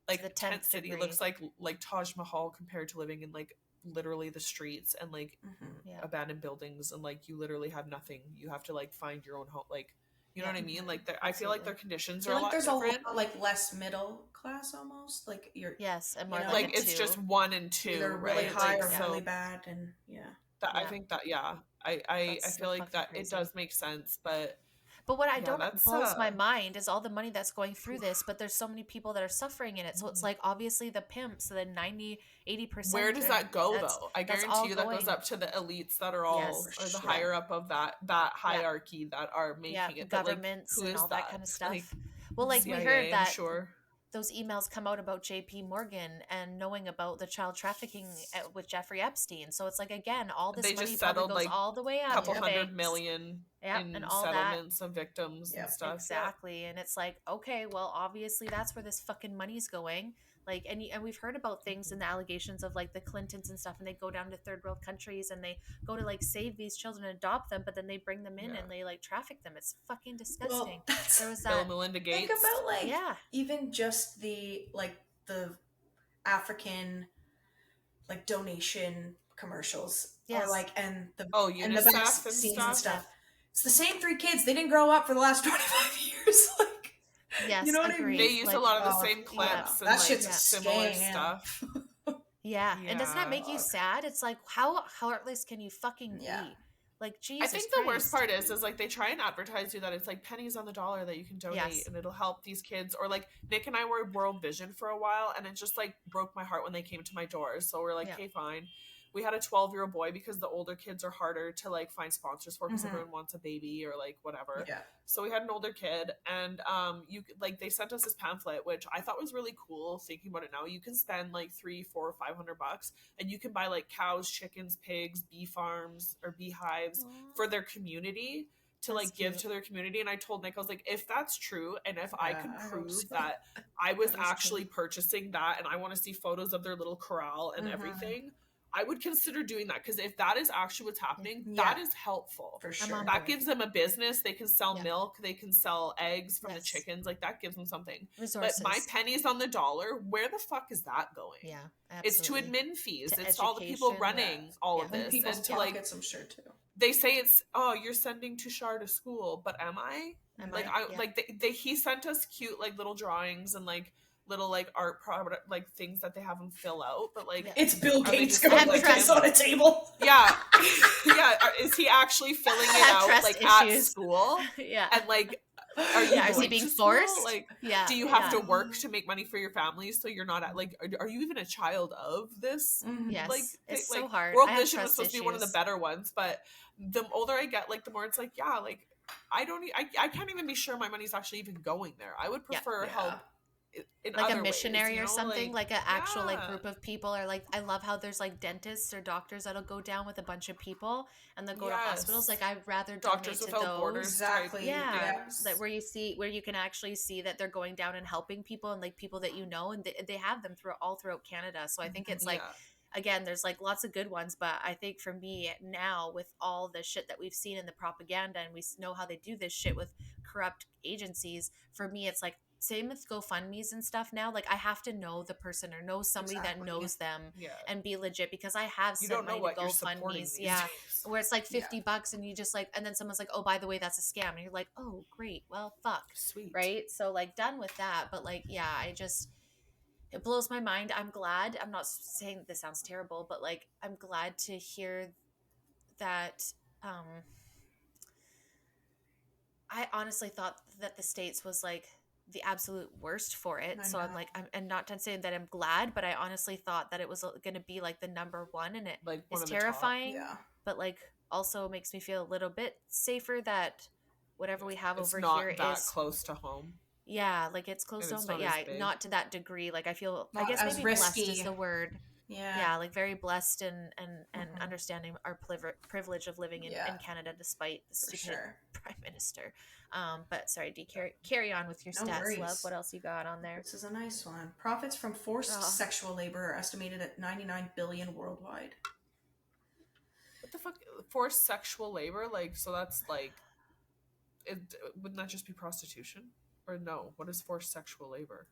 the tent city looks like Taj Mahal compared to living in like literally the streets and like abandoned buildings, and like you literally have nothing. You have to like find your own home, like you know what I mean. Like I feel like their conditions are a lot different. There's a lot like less middle class almost, like you're and more like it's just 1 and 2, either really high or really bad, and I think that I feel like that crazy. It does make sense, but what I don't blows my mind is all the money that's going through this, but there's so many people that are suffering in it. So it's like obviously the pimps, the 90-80%. Where does that go though? I guarantee you that goes up to the elites that are all or the higher up of that hierarchy that are making it. Governments but, like, and all that kind of stuff. Like, well, like CIA, we heard that sure. Those emails come out about JP Morgan and knowing about the child trafficking with Jeffrey Epstein. So it's like, again, all this money probably goes like all the way up. A couple $100 million in all settlements of victims and stuff. Exactly. And it's like, okay, well, obviously that's where this fucking money's going. Like, and we've heard about things and the allegations of like the Clintons and stuff, and they go down to third world countries and they go to like save these children and adopt them, but then they bring them in and they like traffic them. It's fucking disgusting. Well, there was that. Bill Melinda Gates. Think about like even just the African like donation commercials or like and the vaccines and stuff. It's the same 3 kids. They didn't grow up for the last 25 years. Like. Yes, you know what I mean? They use a lot of the same clips and that like similar stuff. And doesn't that make you sad? It's like how heartless can you fucking be? Like Jesus. I think the worst part is like they try and advertise you that it's like pennies on the dollar that you can donate and it'll help these kids. Or like Nick and I were World Vision for a while, and it just like broke my heart when they came to my doors. So we're like, okay, fine. We had a 12-year-old boy because the older kids are harder to like find sponsors for because everyone wants a baby or like whatever. Yeah. So we had an older kid, and they sent us this pamphlet, which I thought was really cool. Thinking about it now, you can spend like $300, $400, $500, and you can buy like cows, chickens, pigs, bee farms or beehives for their community to like give to their community. And I told Nick, I was like, if that's true, and if I can prove that I was actually purchasing that, and I want to see photos of their little corral and everything. I would consider doing that, because if that is actually what's happening, that is helpful. For sure. That gives them a business. They can sell milk. They can sell eggs from the chickens. Like, that gives them something. Resources. But my pennies on the dollar, where the fuck is that going? Yeah, absolutely. It's to admin fees. To it's all the people running all of this. People's pockets, I'm sure, too. They say it's, oh, you're sending Tushar to school, but am I? He sent us cute, like, little drawings and, like, little, like, art product, like, things that they have him fill out, but, like, it's Bill Gates going like this on a table. Yeah. Is he actually filling it out, like, at school? And, like, is he being forced? Like, do you have to work to make money for your family, so you're not like, are you even a child of this? Yes, like, it's so hard. World Vision was supposed to be one of the better ones, but the older I get, like, the more it's like, like, I can't even be sure my money's actually even going there. I would prefer help in like other a missionary ways, or something, like an actual like group of people, or like, I love how there's like dentists or doctors that'll go down with a bunch of people and they'll go to hospitals. Like, I'd rather Doctors donate to Without those. Borders. Exactly. That where you can actually see that they're going down and helping people, and like people that you know, and they have them all throughout Canada. So I think it's like, again, there's like lots of good ones, but I think for me now, with all the shit that we've seen in the propaganda, and we know how they do this shit with corrupt agencies, for me it's like, same with GoFundMe's and stuff now. Like, I have to know the person or know somebody that knows them and be legit, because I have sent money to GoFundMe's. Where it's like $50 and you just like, and then someone's like, oh, by the way, that's a scam. And you're like, oh, great. Well, fuck. Sweet. Right? So like, done with that. But like, it blows my mind. I'm glad. I'm not saying this sounds terrible, but like, I'm glad to hear that. I honestly thought that the States was like the absolute worst for it. So I'm like, I'm not saying that I'm glad, but I honestly thought that it was going to be like the number one, and it like is terrifying, but like also makes me feel a little bit safer that whatever we have over here is close to home. Yeah, like it's close to home, but not to that degree. Like, I feel, I guess maybe risky. Blessed is the word. Yeah, like very blessed and understanding our privilege of living in Canada despite the stupid prime minister. But sorry, D, carry on with your stats, love. What else you got on there? This is a nice one. Profits from forced sexual labor are estimated at $99 billion worldwide. What the fuck? Forced sexual labor? Like, so that's like, wouldn't that just be prostitution? Or no? What is forced sexual labor?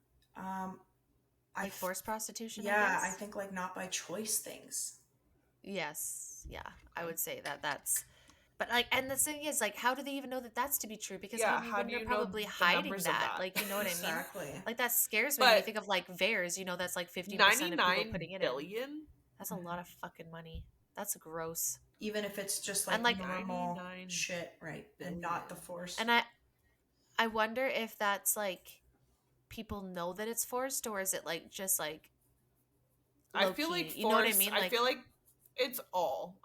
Like forced prostitution? Yeah, I think like not by choice things. Yes, yeah, I would say that's. But like, and the thing is, like, how do they even know that that's to be true? Because they're probably hiding that. Like, you know what I mean? Exactly. Like, that scares me when you think of like VAERS. You know, that's like 50% of people putting it billion? in. That's a lot of fucking money. That's gross. Even if it's just like normal shit, right? And not the forced. And I wonder if that's like people know that it's forced, or is it like just like I feel like forced, you know what I mean? Like, I feel like it's all.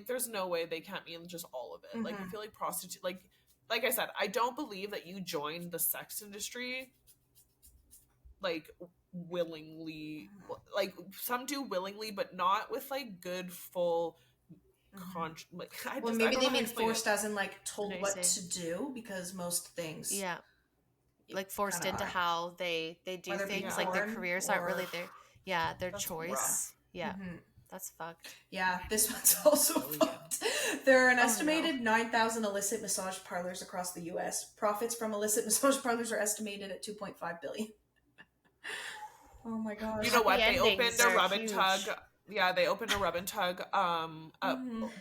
There's no way they can't mean just all of it. Mm-hmm. Like, I feel like prostitute, like I said, I don't believe that you join the sex industry like willingly. Like, some do willingly, but not with like good full maybe they mean forced as in like told what to do, because most things like forced into how they do things, like their careers aren't really their choice rough. That's fucked. Yeah, this one's also fucked. There are an estimated 9,000 illicit massage parlors across the U.S. Profits from illicit massage parlors are estimated at $2.5 billion. Oh my gosh. You know what? They opened a rub and tug. Yeah, they opened a rub and tug up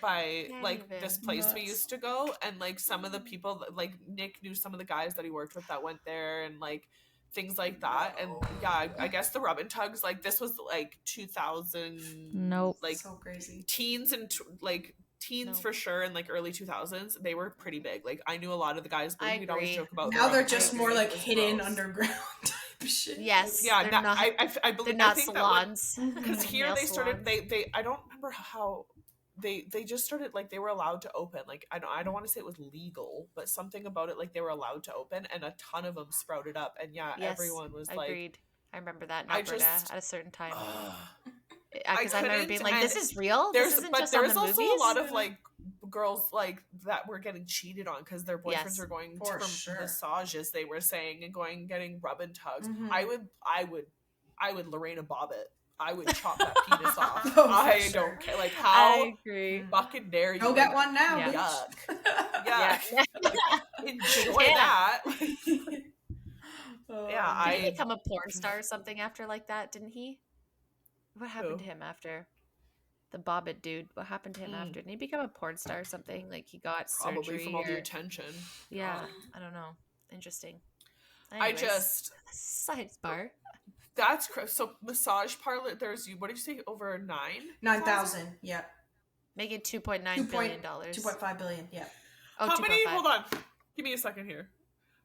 by like this place we used to go, and like some of the people, like Nick knew some of the guys that he worked with that went there, and like things like that. And I guess the rub and tugs, like this was like 2000, like so crazy teens and for sure, and like early 2000s they were pretty big. Like, I knew a lot of the guys, but we'd always joke about now they're just more like hidden underground. Shit. Yes. Yeah. They're not, I believe. They're not salons. Because here they started. They. I don't remember how. They just started, like, they were allowed to open. Like, I don't want to say it was legal, but something about it, like, they were allowed to open, and a ton of them sprouted up. And everyone was like, agreed. I remember that in Alberta at a certain time. Because I remember being like, "This is real. This isn't just on the movies." But there's also a lot of like girls like that were getting cheated on because their boyfriends were going for massages. They were saying and getting rub and tugs. Mm-hmm. I would Lorena Bobbitt I would chop that penis off. Oh, I don't care. Like, how I agree. fucking dare you? Go get one now, Yeah. bitch. Yuck. Enjoy that. Yeah, Did he become a porn star or something after like that? Didn't he? What happened to him after? The Bobbit dude. What happened to him after? Didn't he become a porn star or something? Like he got probably surgery from all the or... attention. Yeah, I don't know. Interesting. I Anyways, just sidebar. that's so massage parlor. There's what did you say? Over 9,000. Yeah. Making $2.9 billion. 2.5 billion. Yeah. Oh, how many? 2.5. Hold on. Give me a second here.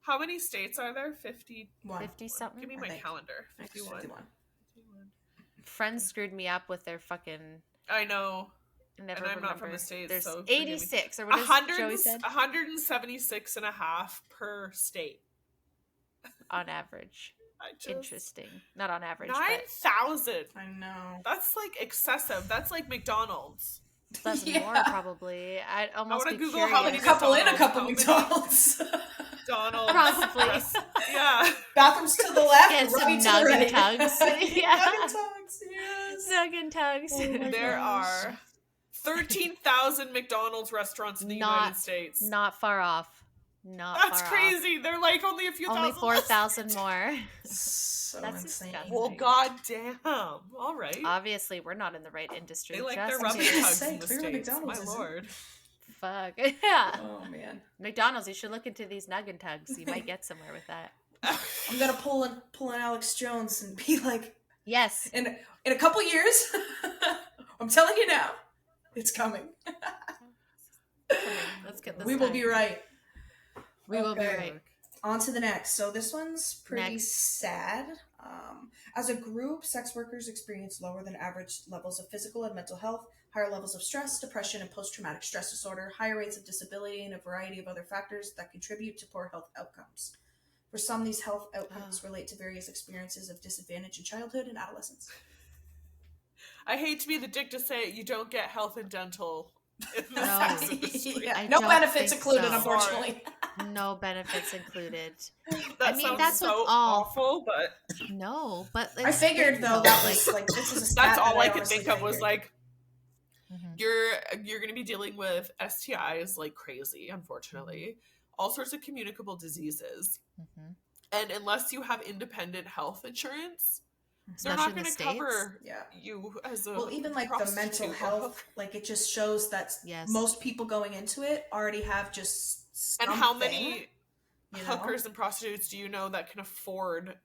How many states are there? 51. 50 something. Give me my calendar. 51. 51. Friends screwed me up with their fucking. I know. Never and I'm not remember. from the States. There's so 86 or what is Joey said? 176 and a half per state. On average. Interesting. Not on average. 9,000. I know. That's like excessive. That's like McDonald's. That's more probably. I'd almost be Google curious. how many A couple in, a couple How many- McDonald's. McDonald's. Probably. Yeah. Bathrooms to the left, Get some right to the nug right. and tugs. Yeah. Nug and tugs, yes. Nug and tugs. Oh my There gosh. are 13,000 McDonald's restaurants in the United States. Not far off. That's crazy. They're like only a few Only thousand. 4,000 more. So That's insane. disgusting. Well, goddamn. All right. Obviously, we're not in the right industry. They like Just their rubbing kidding. tugs say, in the clearly States. McDonald's My isn't. lord. Fuck. Yeah. Oh man. McDonald's, you should look into these nug and tugs. You might get somewhere with that. I'm gonna pull in Alex Jones and be like, Yes. in a couple years, I'm telling you now, it's coming. Let's get this We will done. be right. We will be Okay. right. On to the next. So this one's pretty Next. sad. As a group, sex workers experience lower than average levels of physical and mental health, higher levels of stress, depression, and post-traumatic stress disorder, higher rates of disability, and a variety of other factors that contribute to poor health outcomes. For some, these health outcomes relate to various experiences of disadvantage in childhood and adolescence. I hate to be the dick to say it, you don't get health and dental in the No. sex industry. Yeah, I no don't benefits think included, so. unfortunately. No benefits included. That mean, sounds that's so with all- awful, but No, but I figured though that was like this is a stat that's all that I could honestly think of was figured. like Mhm. you're going to be dealing with STIs like crazy, unfortunately, all sorts of communicable diseases, Mhm. and unless you have independent health insurance, they're Especially not in the going to States. cover Yeah. you as a Well, even like the prostitute mental or health, hooker. like it just shows that Yes. most people going into it already have just And something, how many you know? hookers and prostitutes do you know that can afford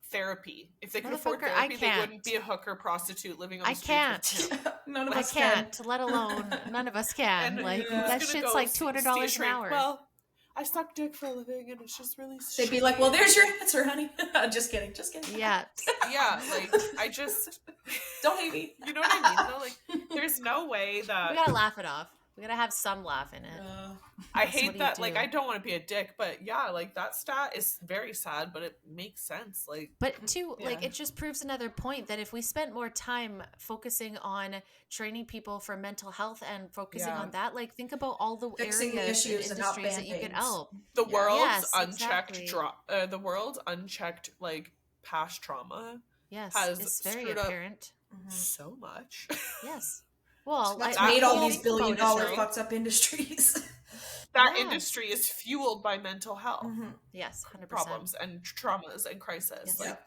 therapy? If they could afford Motherfucker, I therapy, they wouldn't can't. be a hooker prostitute living on the I streets with can't. None of I us can't, let alone none of us can. And Like who's that gonna shit's go like see a $200 an shrink? hour. Well, I suck dick for a living, and it's just really. They'd be like, "Well, there's your answer, honey." Just kidding, just kidding. Yeah. Yeah, like I just, Don't hate me. you know what I mean? Though? Like, there's no way that We gotta laugh it off. We gotta have some laugh in it. I That's what hate do that. you Like, do? I don't want to be a dick, but yeah, like that stat is very sad, but it makes sense. Like, But too, like, Yeah. it just proves another point that if we spent more time focusing on training people for mental health and focusing Yeah. on that, like, think about all the Fixing the areas issues and and not industries that you could Band-Aids. help. the Yeah. world's Yes, unchecked exactly. the world's unchecked like past trauma Yes, has it's very screwed up apparent. so much. Yes. Well, That's I- made all I these think billion-dollar about it. fucked up industries. That Yeah. industry is fueled by mental health yes, 100%. problems and traumas and crisis. Yes. Like,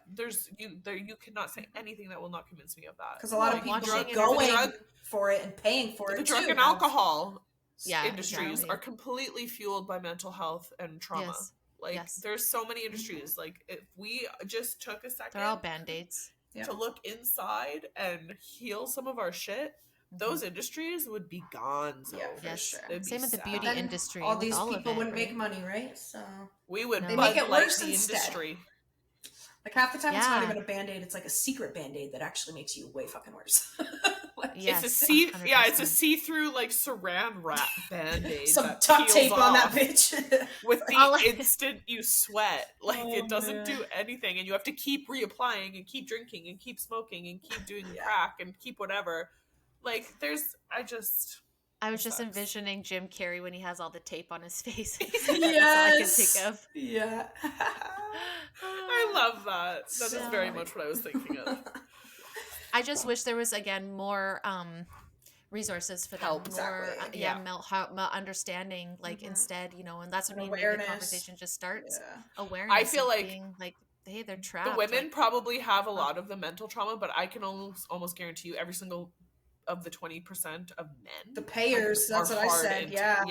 you cannot say anything that will not convince me of that. Because a lot of Well, people watching are it- going drug- for it and paying for the it drug too. and have- alcohol Yeah, industries exactly. are completely fueled by mental health and trauma. Yes. Like, Yes. there's so many industries. Like, if we just took a second They're all band-aids. Yeah. to look inside and heal some of our shit, those industries would be gone. So Yeah, for Yes. sure. It'd be Same with the sad. beauty Then industry. all with these all of people it, wouldn't make right? money, right? So we would They make it Bud Light worse the instead. industry. like half the time it's not Yeah. even a band-aid, it's like a secret band-aid that actually makes you way fucking worse. Like, Yes, it's a 100%. see-through like saran wrap band-aid. some that duct peels tape on that off bitch. with the All I- instant you sweat. Like, Oh, it doesn't man. do anything, and you have to keep reapplying and keep drinking and keep smoking and keep doing Yeah. crack and keep whatever. Like, I was just sucks. envisioning Jim Carrey when he has all the tape on his face. Yes. That's all I can think of. Yeah. I love that. That is very So- much what I was thinking of. I just wish there was, again, more resources for help. them, more understanding, like instead, and that's when maybe the conversation just starts. Awareness. I feel like being like, hey, they're trapped. The women probably have a lot of the mental trauma, but I can almost guarantee you every single of the 20% of men, the payers, that's what I said. Yeah.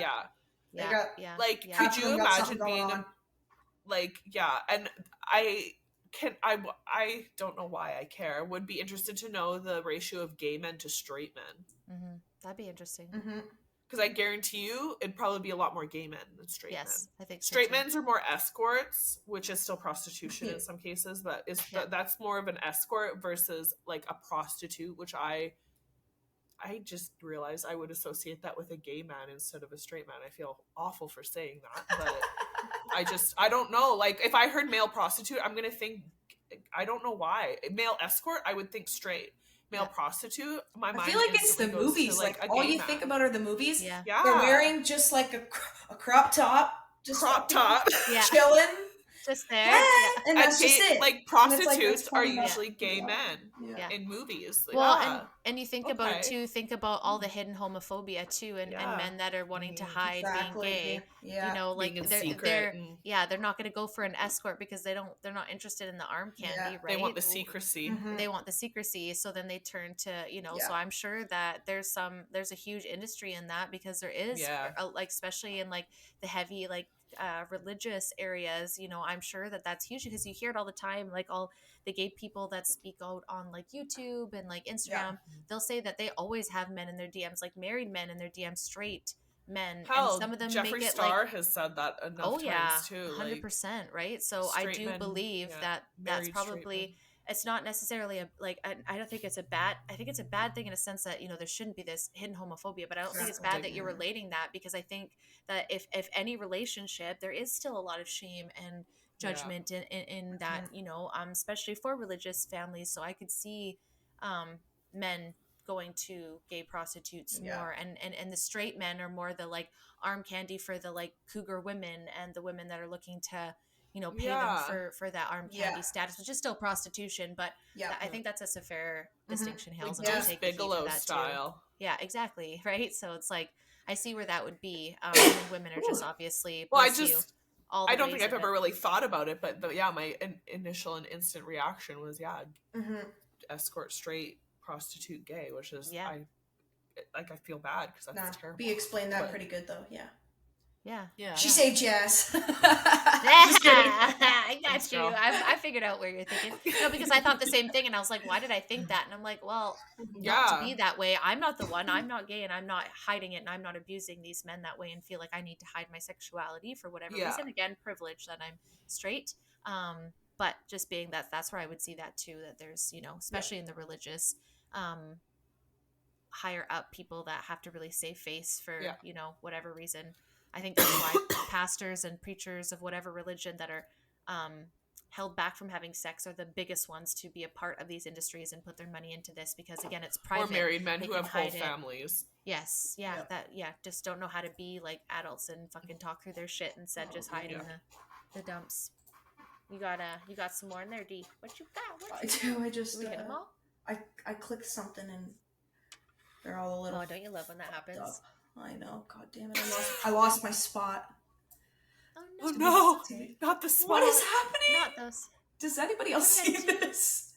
Like, could you imagine being and I don't know why I care. Would be interested to know the ratio of gay men to straight men. Mm-hmm. That'd be interesting. Because I guarantee you, it'd probably be a lot more gay men than straight men. Yes, I think straight men's are more escorts, which is still prostitution in some cases, but that's more of an escort versus like a prostitute, which I just realized I would associate that with a gay man instead of a straight man. I feel awful for saying that, but I don't know. Like, if I heard male prostitute, I'm going to think, I don't know why. Male escort, I would think straight. Male prostitute, my mind. I feel like it's the movies. Like all you think about are the movies. Yeah. They're wearing just like a crop top. Just chilling. Just there. And that's just it. Like, prostitutes are usually gay men in movies. Well, and you think about it too. Think about all the hidden homophobia too, and men that are wanting to hide being gay. Like they're not going to go for an escort because they're not interested in the arm candy, right? They want the secrecy. They want the secrecy, so then they turn to So I'm sure that there's a huge industry in that, because there is like, especially in like the heavy like religious areas, I'm sure that's huge, because you hear it all the time, like all the gay people that speak out on like YouTube and like Instagram, they'll say that they always have men in their DMs, like married men in their DMs, straight men. Hell, and some of them Jeffree make it Star like, has said that enough times too. 100%, right? So I do believe that that's probably, it's not necessarily I don't think it's a bad, I think it's a bad thing in a sense that, there shouldn't be this hidden homophobia, but I don't think it's bad that you're relating that, because I think that if any relationship, there is still a lot of shame and judgment in that, especially for religious families. So I could see men going to gay prostitutes more, and the straight men are more the like arm candy for the like cougar women, and the women that are looking to pay them for that arm candy status, which is still prostitution, but I think that's a fair distinction, Hales, and I'll take Bigelow that style too. Yeah, exactly, right? So it's like, I see where that would be, and women are just obviously, I don't think I've ever really thought about it, but my initial and instant reaction was escort, straight, prostitute, gay, which is I feel bad because that's terrible. But you explained that pretty good though. Yeah. She said yes. I got you. I figured out where you're thinking. No, because I thought the same thing, and I was like, why did I think that? And I'm like, well, not to be that way. I'm not the one. I'm not gay, and I'm not hiding it, and I'm not abusing these men that way and feel like I need to hide my sexuality for whatever reason. Again, privilege that I'm straight. But just being that's where I would see that too, that there's, especially in the religious higher up people that have to really save face for, whatever reason. I think that's why pastors and preachers of whatever religion that are held back from having sex are the biggest ones to be a part of these industries and put their money into this, because again, it's private. Or married men who have whole families. Yes. Just don't know how to be like adults and fucking talk through their shit, instead just hide in the dumps. You got some more in there, D. What you got? I do. I just we hit them all? I clicked something and they're all a little. Oh, don't you love when that happens? Up. I know. God damn it! I lost my spot. Oh no! Not the spot. What is happening? Not those. Does anybody else see this?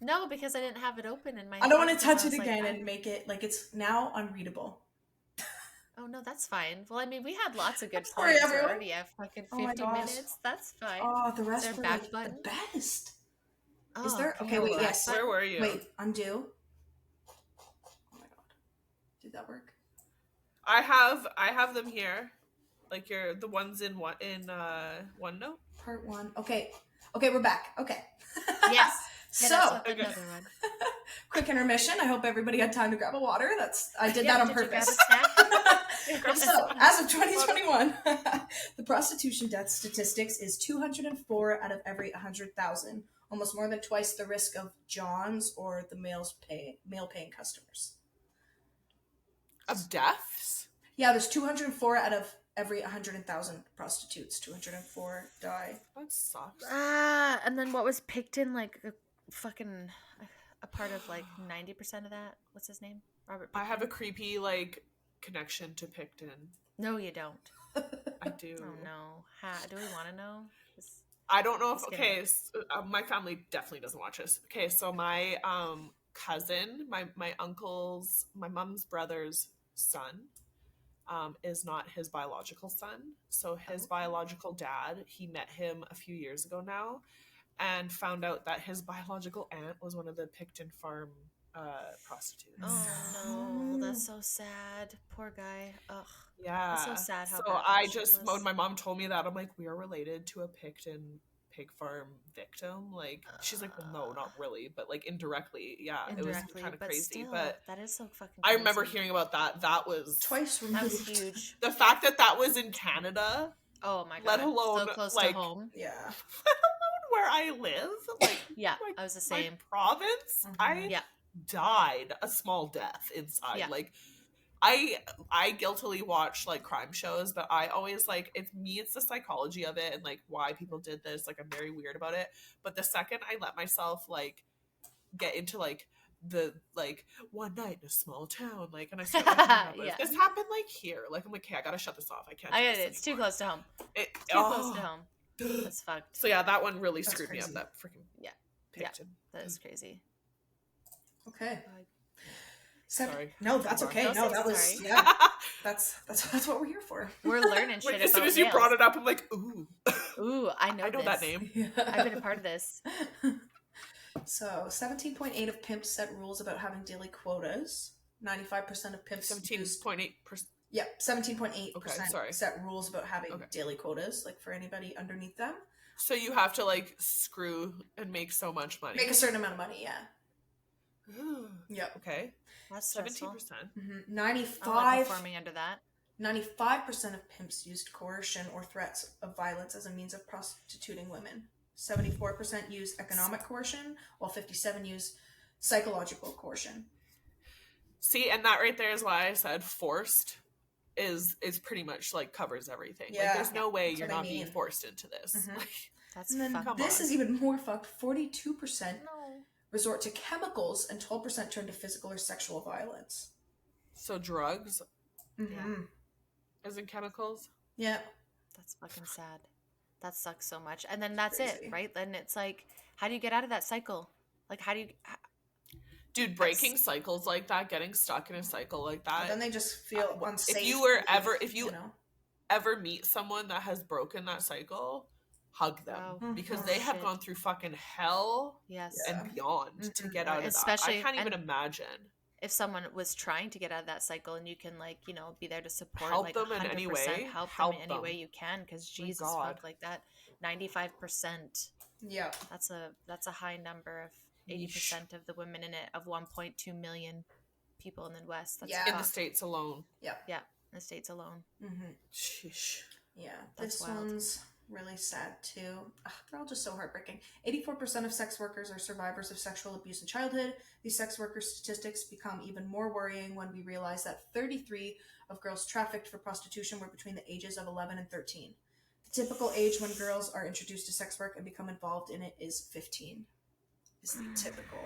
No, because I didn't have it open in my. I don't want to touch it again and make it like it's now unreadable. Oh no, that's fine. Well, I mean, we had lots of good parts already. At fucking 50 minutes. That's fine. Oh, the rest were like the best. Oh, is there? Okay, wait. Yes. Where were you? Wait, undo. Oh my god, did that work? I have them here, like the ones in OneNote. Part 1. Okay, we're back. Okay. Yes. So, quick intermission. I hope everybody had time to grab a water. I did that on purpose. So, as of 2021, the prostitution death statistics is 204 out of every 100,000, almost more than twice the risk of Johns or the male paying customers. Of deaths? Yeah, there's 204 out of every 100,000 prostitutes. 204 die. That sucks. And then what was picked in like a fucking a part of like 90% of that. What's his name? Robert Pickton? I have a creepy like connection to Pickton. No, you don't. I do. Oh no. Do we want to know? I don't know if my family definitely doesn't watch this. Okay, so my cousin, my uncle's, my mom's brother's son, is not his biological son. So his biological dad, he met him a few years ago now, and found out that his biological aunt was one of the Picton farm prostitutes. Oh no, that's so sad. Poor guy. Ugh. Yeah. It's so sad how so bad that I shit just was. when my mom told me that, I'm like, we are related to a Picton pig farm victim. Like she's like, well, no, not really, but like indirectly. Yeah, it was kind of crazy. Still, but that is so fucking I crazy. remember hearing about that. That was twice removed. That was huge. The fact that was in Canada. Oh my god. Let alone so close like to home. Yeah. let alone where I live. Like Yeah, like, I was the same. Province. I died a small death inside. Yeah. Like I guiltily watch like crime shows, but I always like it's the psychology of it and like why people did this. Like I'm very weird about it. But the second I let myself like get into like the like one night in a small town, like, and I start thinking about this happened like here. Like I'm like, okay, I gotta shut this off. I can't. It's too close to home. Too close to home. That's fucked. So yeah, that one really screwed me up. That freaking Picton. That is crazy. Okay. Sorry. No, that's okay. No, that was that's what we're here for. We're learning shit. Like, as soon as you brought it up, I'm like, ooh, I know this. That name. Yeah. I've been a part of this. So 17.8 of pimps set rules about having daily quotas. 95% of pimps 17.8%. Yeah, 17.8% set rules about having daily quotas, like for anybody underneath them. So you have to like screw and make so much money. Make a certain amount of money, yeah. Yep. Okay. That's 17%. Mm-hmm. 95 performing under that. 95% of pimps used coercion or threats of violence as a means of prostituting women. 74% use economic coercion, while 57% use psychological coercion. See, and that right there is why I said forced is pretty much like covers everything. Yeah. Like there's no way you're not being forced into this. Mm-hmm. Like, that's fucked. This is even more fucked. 42% resort to chemicals and 12% turn to physical or sexual violence. So drugs? Mm-hmm. Isn't chemicals? Yeah. That's fucking sad. That sucks so much. And then that's it, right? Then it's like, how do you get out of that cycle? Like, how do you... Dude, breaking cycles like that, getting stuck in a cycle like that. But then they just feel unsafe. If you ever meet someone that has broken that cycle, hug them because they have gone through fucking hell and beyond to get out of that. I can't even imagine. If someone was trying to get out of that cycle and you can like, you know, be there to support, help like them in any way, help them in any way you can, because Jesus fuck, like that 95%. Yeah. That's a high number of 80% of the women in it, of 1.2 million people in the West. That's in the States alone. Yeah. Yeah, in the States alone. Mm-hmm. Sheesh. Yeah, that's this wild. One's really sad too. They're all just so heartbreaking. 84% of sex workers are survivors of sexual abuse in childhood. These sex worker statistics become even more worrying when we realize that 33 of girls trafficked for prostitution were between the ages of 11 and 13. The typical age when girls are introduced to sex work and become involved in it is 15. Is the typical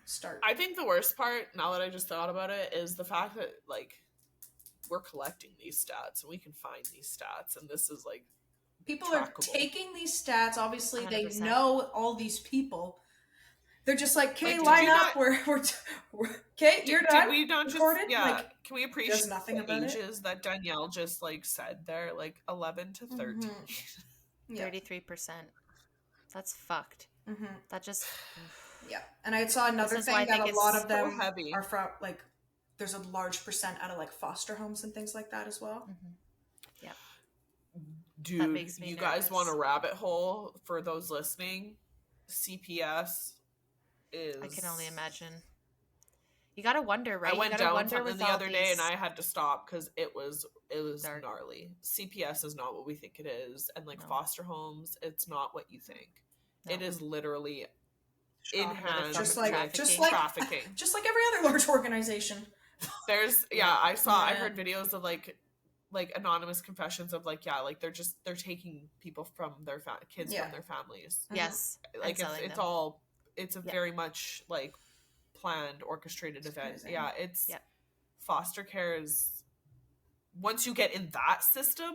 start. I think the worst part, now that I just thought about it, is the fact that like we're collecting these stats and we can find these stats, and this is like people trackable. Are taking these stats. Obviously, 100%. They know all these people. They're just like, "Okay, line up. We're okay. You're done." Did we not just recorded? Like, can we appreciate nothing the about ages that Danielle just like said there, like 11 to 13? Mm-hmm. 33%. That's fucked. Mm-hmm. That just and I saw another thing that a lot of them heavy. are from like there's a large percent out of like foster homes and things like that as well. Mm-hmm. Yeah. Dude, that makes me you nervous. guys want a rabbit hole? For those listening, CPS is... I can only imagine. You gotta wonder, right? I went down something the other day and I these... had to stop because it was gnarly. CPS is not what we think it is, and like foster homes, it's not what you think. No. It is literally in hand, just like trafficking, just like every other large organization. There's I heard videos of like anonymous confessions of like they're taking people from their kids from their families. Yes, like it's a very much like planned, orchestrated event. Crazy. Yeah, it's foster care is, once you get in that system,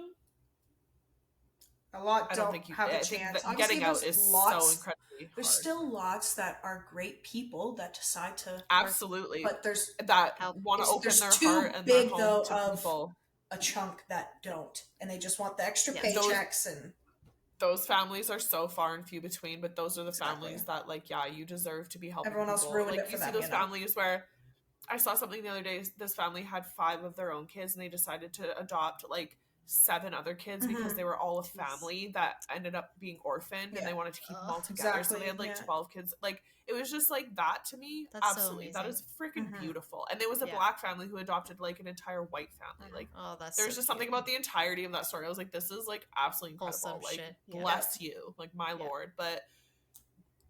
a lot don't have a chance. Getting out is so incredibly hard. There's still lots that are great people that decide to absolutely, but there's that want to open their heart and their home to people. A chunk that don't, and they just want the extra paychecks. And those families are so far and few between, but those are the families that, like, you deserve to be helping. Everyone else ruined it for them. You see those families where, I saw something the other day, this family had 5 of their own kids, and they decided to adopt, like, 7 other kids because they were all a family that ended up being orphaned, and they wanted to keep them all together. So they had, like, 12 kids. Like, it was just, like, that to me. That's absolutely. So that is freaking beautiful. And there was a black family who adopted, like, an entire white family. Like, there's just something about the entirety of that story. I was like, this is, like, absolutely incredible. Wholesome like, bless you. Like, my Lord. But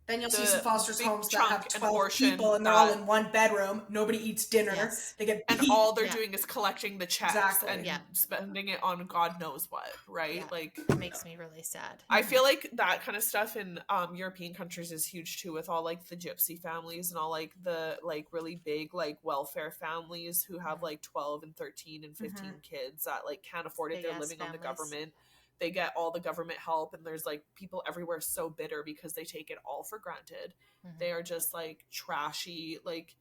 then you'll see some foster homes that have 12 people and they're all in one bedroom. Nobody eats dinner. They get beat. And all they're doing is collecting the checks and spending it on God knows what, right? Yeah. Like, it makes me really sad. I feel like that kind of stuff in European countries is huge too, with all like the gypsy families and all like the like really big like welfare families who have like 12 and 13 and 15 kids that like can't afford it. They're living on the government. They get all the government help, and there's like people everywhere so bitter because they take it all for granted. They are just like trashy, like,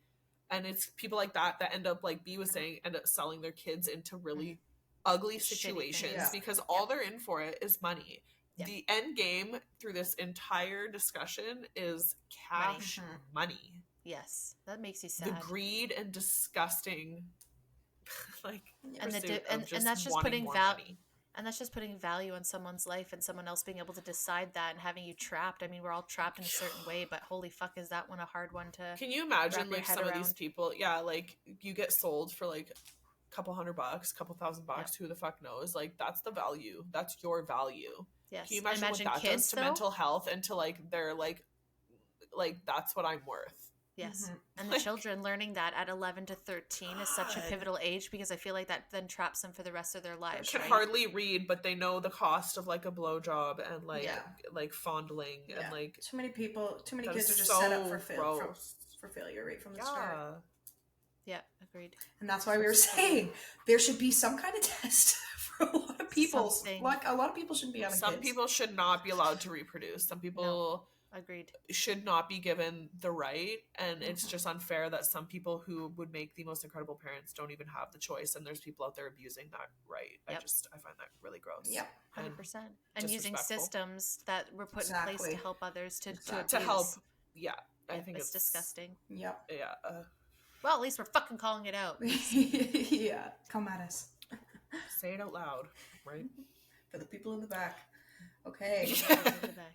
and it's people like that end up, like B was saying, end up selling their kids into really ugly situations because all they're in for it is money. The end game through this entire discussion is cash money. Yes, that makes you sad. The greed and disgusting, like, and that's just putting value. And that's just putting value on someone's life and someone else being able to decide that and having you trapped. I mean, we're all trapped in a certain way, but holy fuck, is that one a hard one to Can you imagine, like, some of these people, like, you get sold for, like, a couple $100, couple $1,000, who the fuck knows? Like, that's the value. That's your value. Yes. Can you imagine what that does to mental health and to, like, their, like, that's what I'm worth? Yes. And the children learning that at 11 to 13 is such a pivotal age, because I feel like that then traps them for the rest of their lives. They can hardly read, but they know the cost of like a blowjob and like fondling and like too many kids are just set up for failure right from the start. Yeah, agreed. And that's why we were saying there should be some kind of test for a lot of people. Like, a lot of people shouldn't be having kids. Some people should not be allowed to reproduce. Some people agreed should not be given the right, and it's just unfair that some people who would make the most incredible parents don't even have the choice, and there's people out there abusing that right. I find that really gross. 100%. And using systems that were put in place to help others to help. I think it's disgusting. Well, at least we're fucking calling it out. Come at us. Say it out loud, right? For the people in the back. Okay,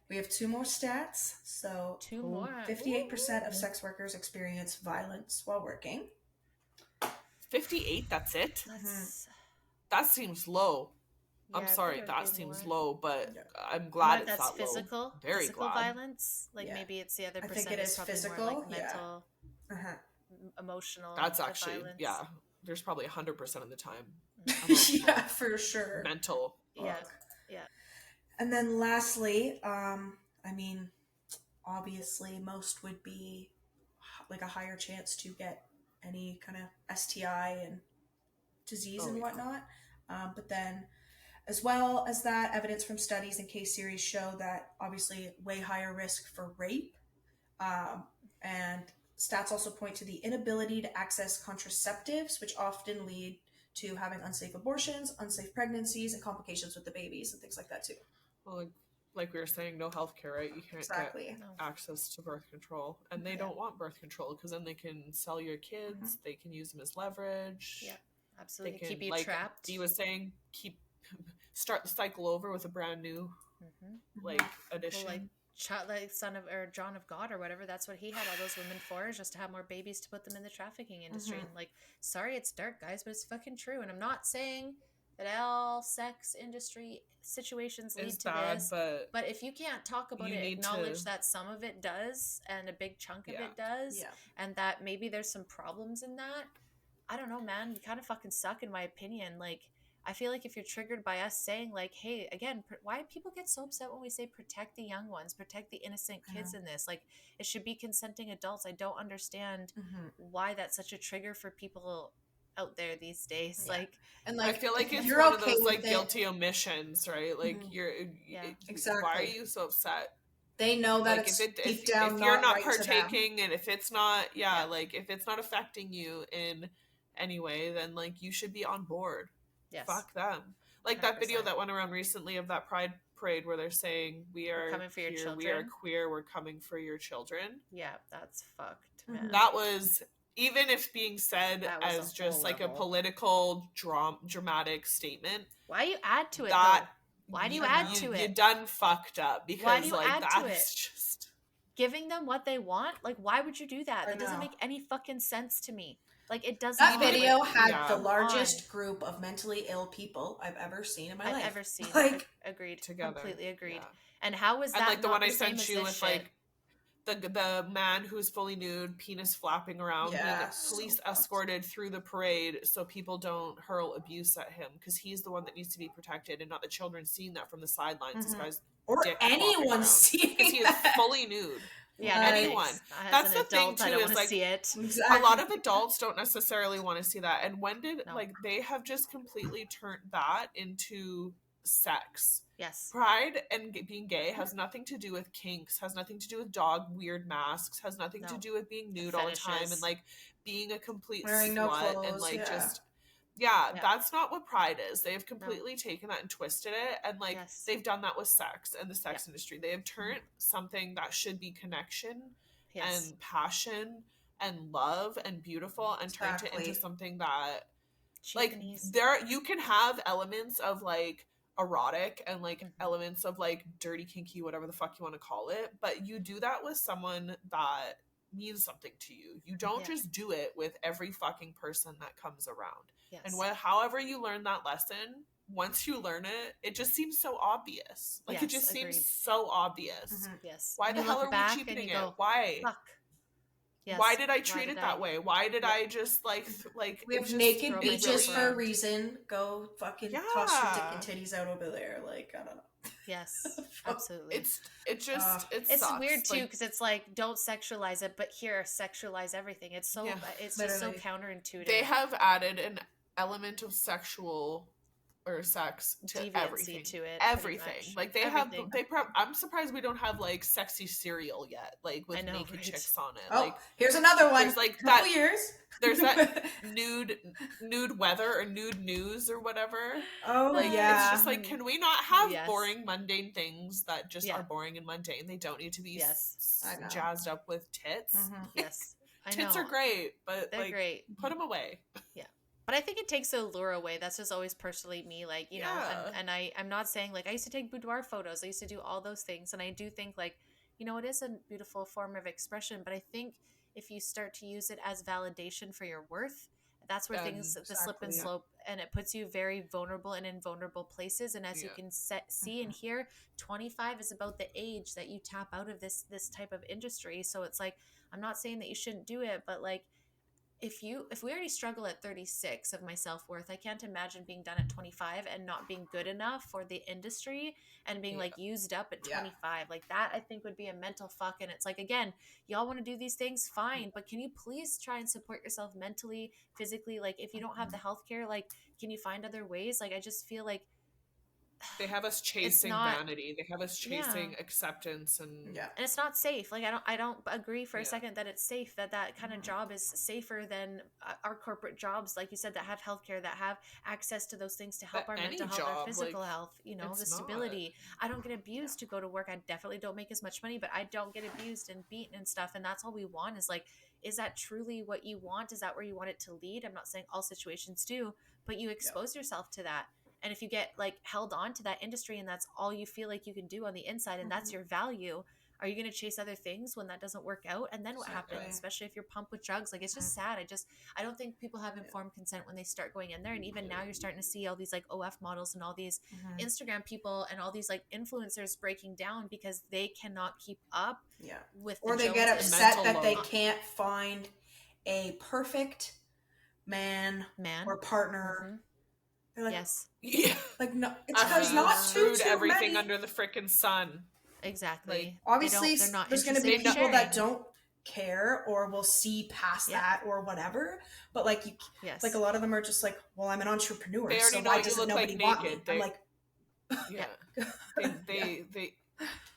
we have 2 more stats. So 2 more. 58% of sex workers experience violence while working. 58, that's it? That seems low. I'm sorry, that seems low, but I'm glad it's that physical, low. Very physical glad. violence. Like maybe it's the other I percent. think it is physical, more like mental, emotional. That's actually violence. There's probably 100% of the time. For sure. Mental. Yeah. And then lastly, I mean, obviously most would be like a higher chance to get any kind of STI and disease and whatnot. But then as well as that, evidence from studies and case series show that obviously way higher risk for rape. And stats also point to the inability to access contraceptives, which often lead to having unsafe abortions, unsafe pregnancies, and complications with the babies and things like that too. Well, like we were saying, no healthcare, right? You can't get access to birth control. And they don't want birth control because then they can sell your kids. They can use them as leverage. Yeah, absolutely. They can, keep you trapped. Dee was saying, start the cycle over with a brand new addition. Well, like son of or John of God or whatever, that's what he had all those women for, is just to have more babies to put them in the trafficking industry. And like, sorry, it's dark, guys, but it's fucking true. And I'm not saying that all sex industry situations lead to this, but if you can't talk about it, acknowledge that some of it does and a big chunk of it does, and that maybe there's some problems in that. I don't know, man, you kind of fucking suck in my opinion. Like, I feel like if you're triggered by us saying like, hey, again, why people get so upset when we say protect the young ones, protect the innocent kids in this? Like, it should be consenting adults. I don't understand why that's such a trigger for people out there these days. Like, and like, I feel like it's you're one okay of those with like guilty omissions, right? Like exactly. Why are you so upset? They know that like it's if down you're not right partaking, and if it's not like if it's not affecting you in any way, then like you should be on board. Fuck them. Like 100%. That video that went around recently of that pride parade where they're saying we're coming for your children, we are queer, we're coming for your children. Yeah, that's fucked, man. That was, even if being said as just like level. A political dramatic statement, why you add to it that why do you add to it? You done fucked up, because why do you add to it? Just giving them what they want. Like, why would you do that? That doesn't make any fucking sense to me. Like, it doesn't. That video had the largest group of mentally ill people I've ever seen in my life. I've ever seen. Like, agreed. Together. Completely agreed. Yeah. And how was that? And like the one I sent you with shit? Like the man who's fully nude, penis flapping around, being police escorted through the parade so people don't hurl abuse at him, because he's the one that needs to be protected and not the children seeing that from the sidelines. This guy's or anyone seeing because he is fully nude. Yeah, anyone. That's the thing too. Is like see it. A lot of adults don't necessarily want to see that. And when did like they have just completely turned that into sex? Yes. Pride and being gay has nothing to do with kinks, has nothing to do with dog weird masks, has nothing to do with being nude all the time and like being a complete wearing slut no clothes, and like just that's not what pride is. They've completely taken that and twisted it, and like they've done that with sex and the sex industry. They have turned something that should be connection and passion and love and beautiful and turned it into something that like there you can have elements of like erotic and like elements of like dirty, kinky, whatever the fuck you want to call it, but you do that with someone that means something to you. You don't just do it with every fucking person that comes around. And however you learn that lesson, once you learn it, it just seems so obvious. Like it just seems so obvious. Yes. Why the hell are we cheapening it? Why? Fuck. Yes. Why did I treat it that way? Why did I just like we have naked beaches for a reason? Go fucking toss your dick and titties out over there. Like, I don't know. Yes, absolutely. It's it's weird too, because it's like, don't sexualize it, but here sexualize everything. It's so it's just so counterintuitive. They have added an element of sexual or sex to deviancy everything. To it, everything. Like they everything. I'm surprised we don't have like sexy cereal yet, like with naked chicks on it. Oh, like here's another one. There's like couple years. There's that nude weather or nude news or whatever. Oh like, it's just like, can we not have boring, mundane things that just are boring and mundane? They don't need to be jazzed up with tits. Yes, tits are great, but they're like, great. Put them away. Yeah. But I think it takes the allure away. That's just always personally me, like, you know, and I'm not saying, like, I used to take boudoir photos. I used to do all those things. And I do think, like, you know, it is a beautiful form of expression. But I think if you start to use it as validation for your worth, that's where things, the slip and slope, and it puts you very vulnerable and in vulnerable places. And as you can see and hear, 25 is about the age that you tap out of this type of industry. So it's like, I'm not saying that you shouldn't do it, but like, if we already struggle at 36 of my self-worth, I can't imagine being done at 25 and not being good enough for the industry and being like used up at 25. Like that, I think would be a mental fuck. And it's like, again, y'all want to do these things, fine, but can you please try and support yourself mentally, physically? Like if you don't have the healthcare, like, can you find other ways? Like, I just feel like they have us chasing vanity. They have us chasing acceptance, and it's not safe. Like I don't agree for a second that it's safe. That kind of job is safer than our corporate jobs, like you said, that have healthcare, that have access to those things to help our mental health, our physical health. You know, the stability. I don't get abused to go to work. I definitely don't make as much money, but I don't get abused and beaten and stuff. And that's all we want. Is like, is that truly what you want? Is that where you want it to lead? I'm not saying all situations do, but you expose yourself to that. And if you get like held on to that industry and that's all you feel like you can do on the inside and that's your value, are you going to chase other things when that doesn't work out? And then what happens, especially if you're pumped with drugs? Like, it's just sad. I don't think people have informed consent when they start going in there. And even now you're starting to see all these like OF models and all these Instagram people and all these like influencers breaking down because they cannot keep up with or they get upset that they can't find a perfect man or partner They're like, yes. Yeah. Like, no, it's because not too everything many. under the frickin' sun. Exactly. Like, obviously, they're not there's going to be interested in people that sharing. don't care or will see past that or whatever. But like, like a lot of them are just like, well, I'm an entrepreneur, they already so know why you doesn't look nobody like want me? naked. I'm like, yeah. They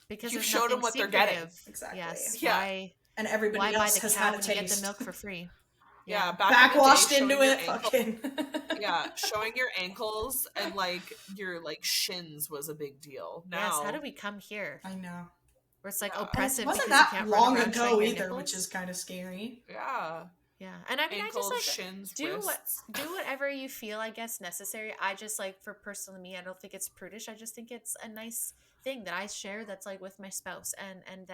because you there's showed them nothing what secretive. they're getting. Exactly. Yes. Yeah. Why? And everybody Why else buy the has cow had a when you get taste. the milk for free? Yeah, backwashed into it. Fucking. Yeah, showing your ankles and like your like shins was a big deal. Now, yes. How do we come here? I know. Where it's like Yeah. oppressive. And it wasn't because that you can't long run around ago showing your either, nipples? which is kind of scary. Yeah. Yeah, and I mean, ankles, I just like shins, do wrists. do whatever you feel, I guess, necessary. I just like, for personally me, I don't think it's prudish. I just think it's a nice thing that I share. That's like with my spouse, and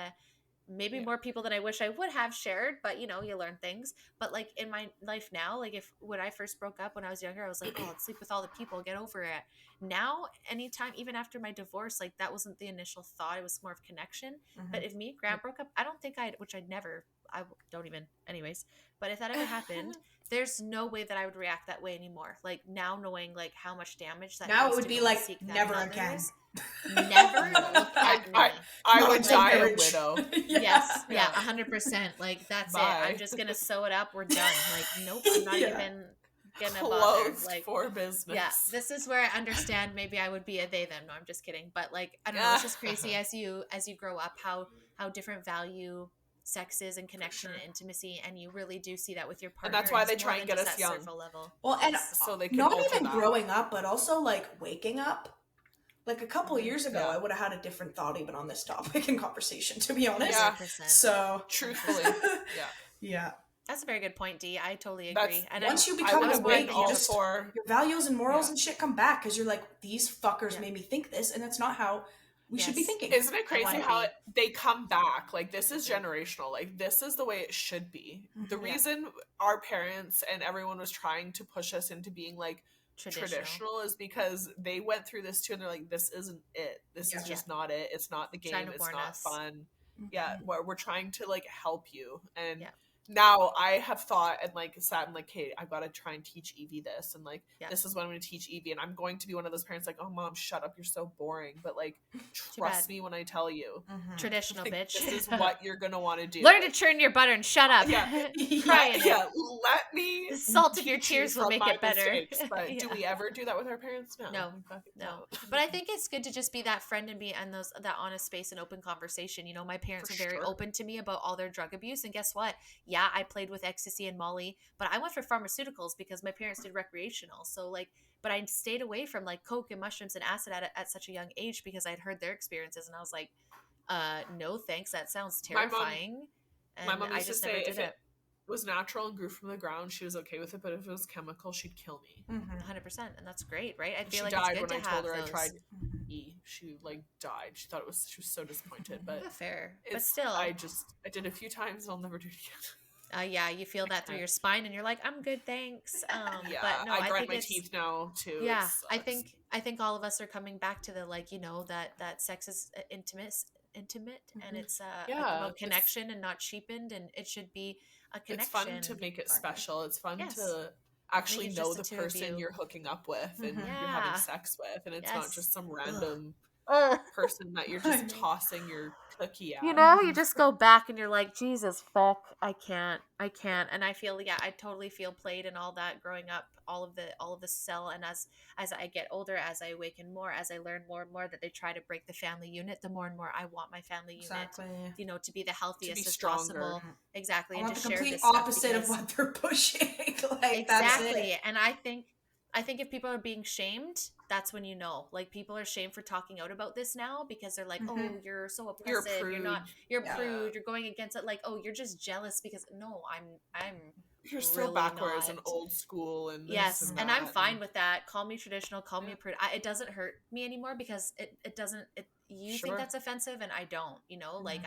maybe more people than I wish I would have shared. But you know, you learn things. But like in my life now, like if when I first broke up when I was younger, I was like, oh, let's sleep with all the people, get over it. Now, anytime, even after my divorce, like that wasn't the initial thought. It was more of connection. But if me and Grant broke up, I don't think I don't even, anyways. But if that ever happened, there's no way that I would react that way anymore. Like now, knowing like how much damage that now does it would to be go like seek that never in again. others. Never look at me. I would die a widow. Yes, yeah, 100%. Like that's Bye. it. I'm just gonna sew it up. We're done. Like nope, I'm not even gonna bother. Closed Like for business. yeah, this is where I understand. Maybe I would be a they them. No, I'm just kidding. But like I don't know. It's just crazy as you grow up how different value sex is and connection and intimacy, and you really do see that with your partner. And that's why they try and get us young. Level. Well, and so they can not even that. growing up, but also like waking up. Like a couple of years ago, I would have had a different thought even on this topic in conversation, to be honest. Yeah. So truthfully, yeah. That's a very good point, Dee. I totally agree. And once you become awake, your values and morals Yeah. and shit come back because you're like, these fuckers made me think this, and that's not how we should be thinking. Isn't it crazy how they come back? Like, this is generational. Like, this is the way it should be. The reason our parents and everyone was trying to push us into being like traditional is because they went through this too, and they're like, this isn't it. This is just not it. It's not the game. It's not fun. Yeah, we're trying to like help you. And now I have thought and like sat and like, hey, I've got to try and teach Evie this, and like this is what I'm going to teach Evie, and I'm going to be one of those parents like, oh mom, shut up, you're so boring, but like trust me when I tell you, traditional like, bitch, this is what you're gonna want to do. Learn to churn your butter and shut up. Let me the salt of your tears will make it better. Mistakes, but do we ever do that with our parents? No. But I think it's good to just be that friend and be in that honest space and open conversation. You know, my parents are very open to me about all their drug abuse, and guess what? Yeah, I played with ecstasy and Molly, but I went for pharmaceuticals because my parents did recreational. So like, but I stayed away from like coke and mushrooms and acid at such a young age because I'd heard their experiences, and I was like, no thanks, that sounds terrifying. My mom used to say if it was natural and grew from the ground, she was okay with it, but if it was chemical, she'd kill me. 100%, and that's great, right? I feel she like died it's good when to I told her those. I tried E. She like died. She was so disappointed, but fair. But still, I did a few times, and I'll never do it again. Yeah, you feel that through your spine, and you're like, I'm good, thanks. But no, I grind my teeth now too. Yeah, I think all of us are coming back to the like, you know, that sex is intimate, and it's about connection and not cheapened, and it should be a connection. It's fun to make it special. It's fun to actually know the person you're hooking up with and you're having sex with, and it's not just some random person that you're just tossing your cookie at. You know, you just go back and you're like, Jesus fuck, I can't. And I feel, I totally feel played and all that growing up, all of the cell. And as I get older, as I awaken more, as I learn more and more that they try to break the family unit, the more and more I want my family unit, you know, to be the healthiest as possible. Exactly. I want and the to complete share opposite of what they're pushing. Like, exactly. That's it. And I think if people are being shamed, that's when you know. Like, people are shamed for talking out about this now because they're like, oh, you're so oppressive. You're prude. You're going against it. Like, oh, you're just jealous because no, I'm you're so really backwards and old school and this yes, and I'm fine with that. Call me traditional. Call me prude. It doesn't hurt me anymore because it doesn't. You think that's offensive and I don't. You know, like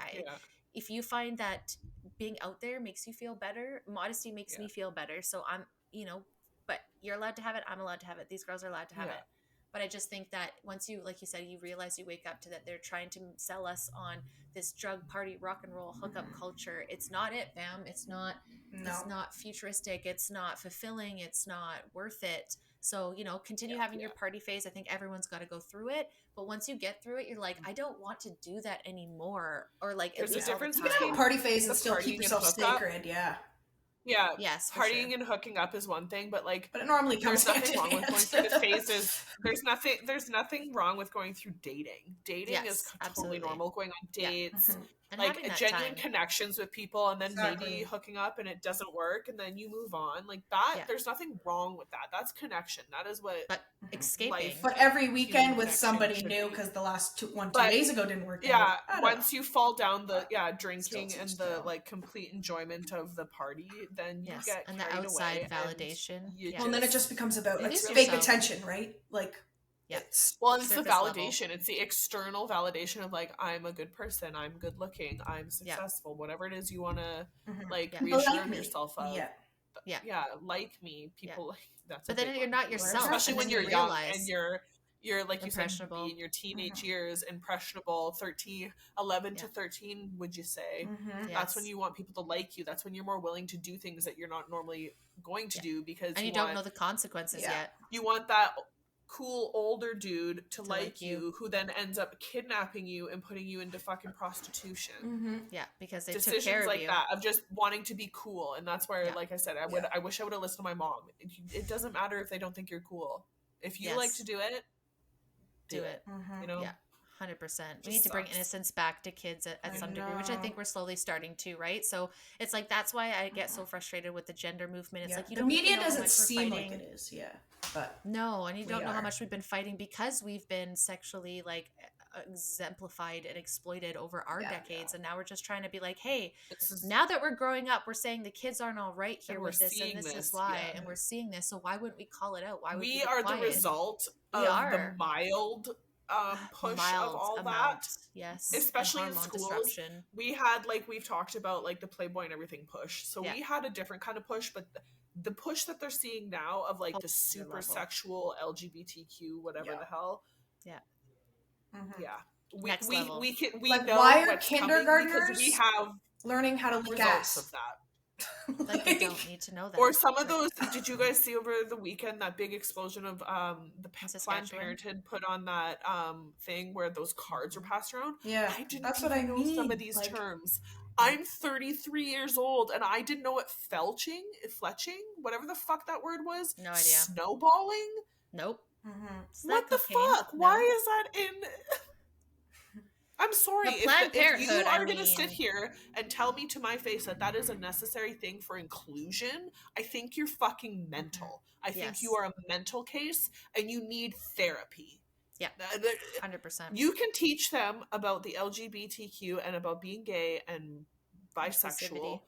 if you find that being out there makes you feel better, modesty makes me feel better. So I'm, you know. But you're allowed to have it. I'm allowed to have it. These girls are allowed to have it. But I just think that once you, like you said, you realize, you wake up to that they're trying to sell us on this drug party, rock and roll, hookup culture. It's not it, fam. It's not. No. It's not futuristic. It's not fulfilling. It's not worth it. So, continue having your party phase. I think everyone's got to go through it. But once you get through it, you're like, I don't want to do that anymore. Or like, there's at least a difference You can have a party phase and the still keep partying yourself and hookup. sacred. Yeah. Yeah. Yes, for partying sure. and hooking up is one thing, but like, But it normally comes there's nothing hand in wrong with hand. going through the phases. There's nothing wrong with going through dating. Dating Yes, is totally absolutely. normal. Going on dates, Mhm. And like having that genuine time. connections with people, and then Exactly. maybe hooking up and it doesn't work, and then you move on. Like that, Yeah. there's nothing wrong with that. That's connection. That is what. But escaping. Life- But every human weekend with connection somebody should new be. because the last two But- days ago didn't work Yeah, out. I don't once know. you fall down the Still drinking to and each the their own. like complete enjoyment of the party, then you Yes, get and the carried outside away and validation. you Yeah. Well, and then it just becomes about Lose it's fake yourself. attention, right? Like, Yeah. it's Well, it's the Surface level. validation. It's the external validation of like, I'm a good person, I'm good looking, I'm successful, whatever it is you want to Mhm. like Yeah. People reassure like me. yourself of. Yeah. Yeah. Like me. People like that's. But a then big you're one. not yourself. especially and when then you're you young realize and you're like you said, impressionable. in your teenage Mhm. years, impressionable, 11 to Yeah. 13, would you say? Mhm. That's when Yes. you want people to like you. That's when you're more willing to do things that you're not normally going to do because And you don't know the consequences Yeah. yet. you want that cool older dude to like like you. you, who then ends up kidnapping you and putting you into fucking prostitution. Mhm. Yeah, because they took Decisions care of like you. that of just wanting to be cool, and that's where, Yeah. like I said, I wish I would have listened to my mom. It doesn't matter if they don't think you're cool. If you like Yes. to do it, Do it. Mhm. You know. Yeah. 100%. We Just need to bring sucks. innocence back to kids at I some degree, which I know. think we're slowly starting to, right? So it's like that's why I get so frustrated with the gender movement. It's Yeah. like you The don't even media know how doesn't much we're seem like fighting. it is. Yeah. But No, and you We don't know how are. much we've been fighting because we've been sexually like exemplified and exploited over our Yeah, decades, and now we're just trying to be like, hey, This is- now that we're growing up, we're saying the kids aren't all right here And with we're this, and seeing this this, is why, yeah. and we're seeing this. So why wouldn't we call it out? Why would we be are the quiet? result We of are. the mild push Mild of all amount, that. yes, and Especially in hormone schools. disruption. We had, like we've talked about, like the Playboy and everything push. So Yeah. we had a different kind of push, but the push that they're seeing now of like Whole the other super level. sexual LGBTQ whatever Yeah. the hell. Mhm. Yeah. Next level. We Like, know why are what's coming kindergartners because we have learning how to lick results ass. of that. Like you don't need to know that. Or some of Like, those. Did you guys see over the weekend that big explosion of the In Planned Saskatchewan? Parenthood put on that thing where those cards were passed around? Yeah. I didn't That's what I even know mean. some of these Like, terms. I'm 33 years old and I didn't know what fletching, whatever the fuck that word was. No idea. Snowballing. Nope. Mhm. Is that What the cocaine? fuck? Why No. is that in? I'm sorry. The Planned If you Parenthood, are I going to sit mean- here and tell me to my face that that is a necessary thing for inclusion, I think you're fucking mental. I think Yes. you are a mental case and you need therapy. Yeah. Th- th- 100%. You can teach them about the LGBTQ and about being gay and bisexual Inclusivity.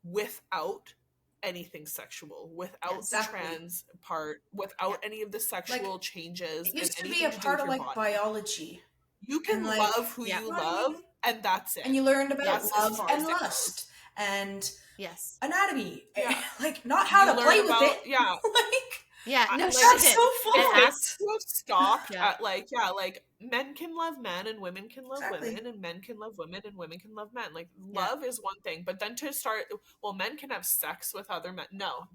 without anything sexual, without Yes. the Exactly. trans part, without any of the sexual changes. It used and to be anything a do part with of your like body. biology. You can and, like, love who Yeah. you Right. love, and that's it. And you learned about That's as love far and as it goes. lust and Yes. anatomy. Yeah. Like, not how You to learn play about- with it. yeah. Like, Yeah. No Like, shit. that's so fun. And Kids ask- who have stopped Yeah. at like men can love men and women can love Exactly. women and men can love women and women can love men. Like Yeah. love is one thing, but then to start, well, men can have sex with other men. No,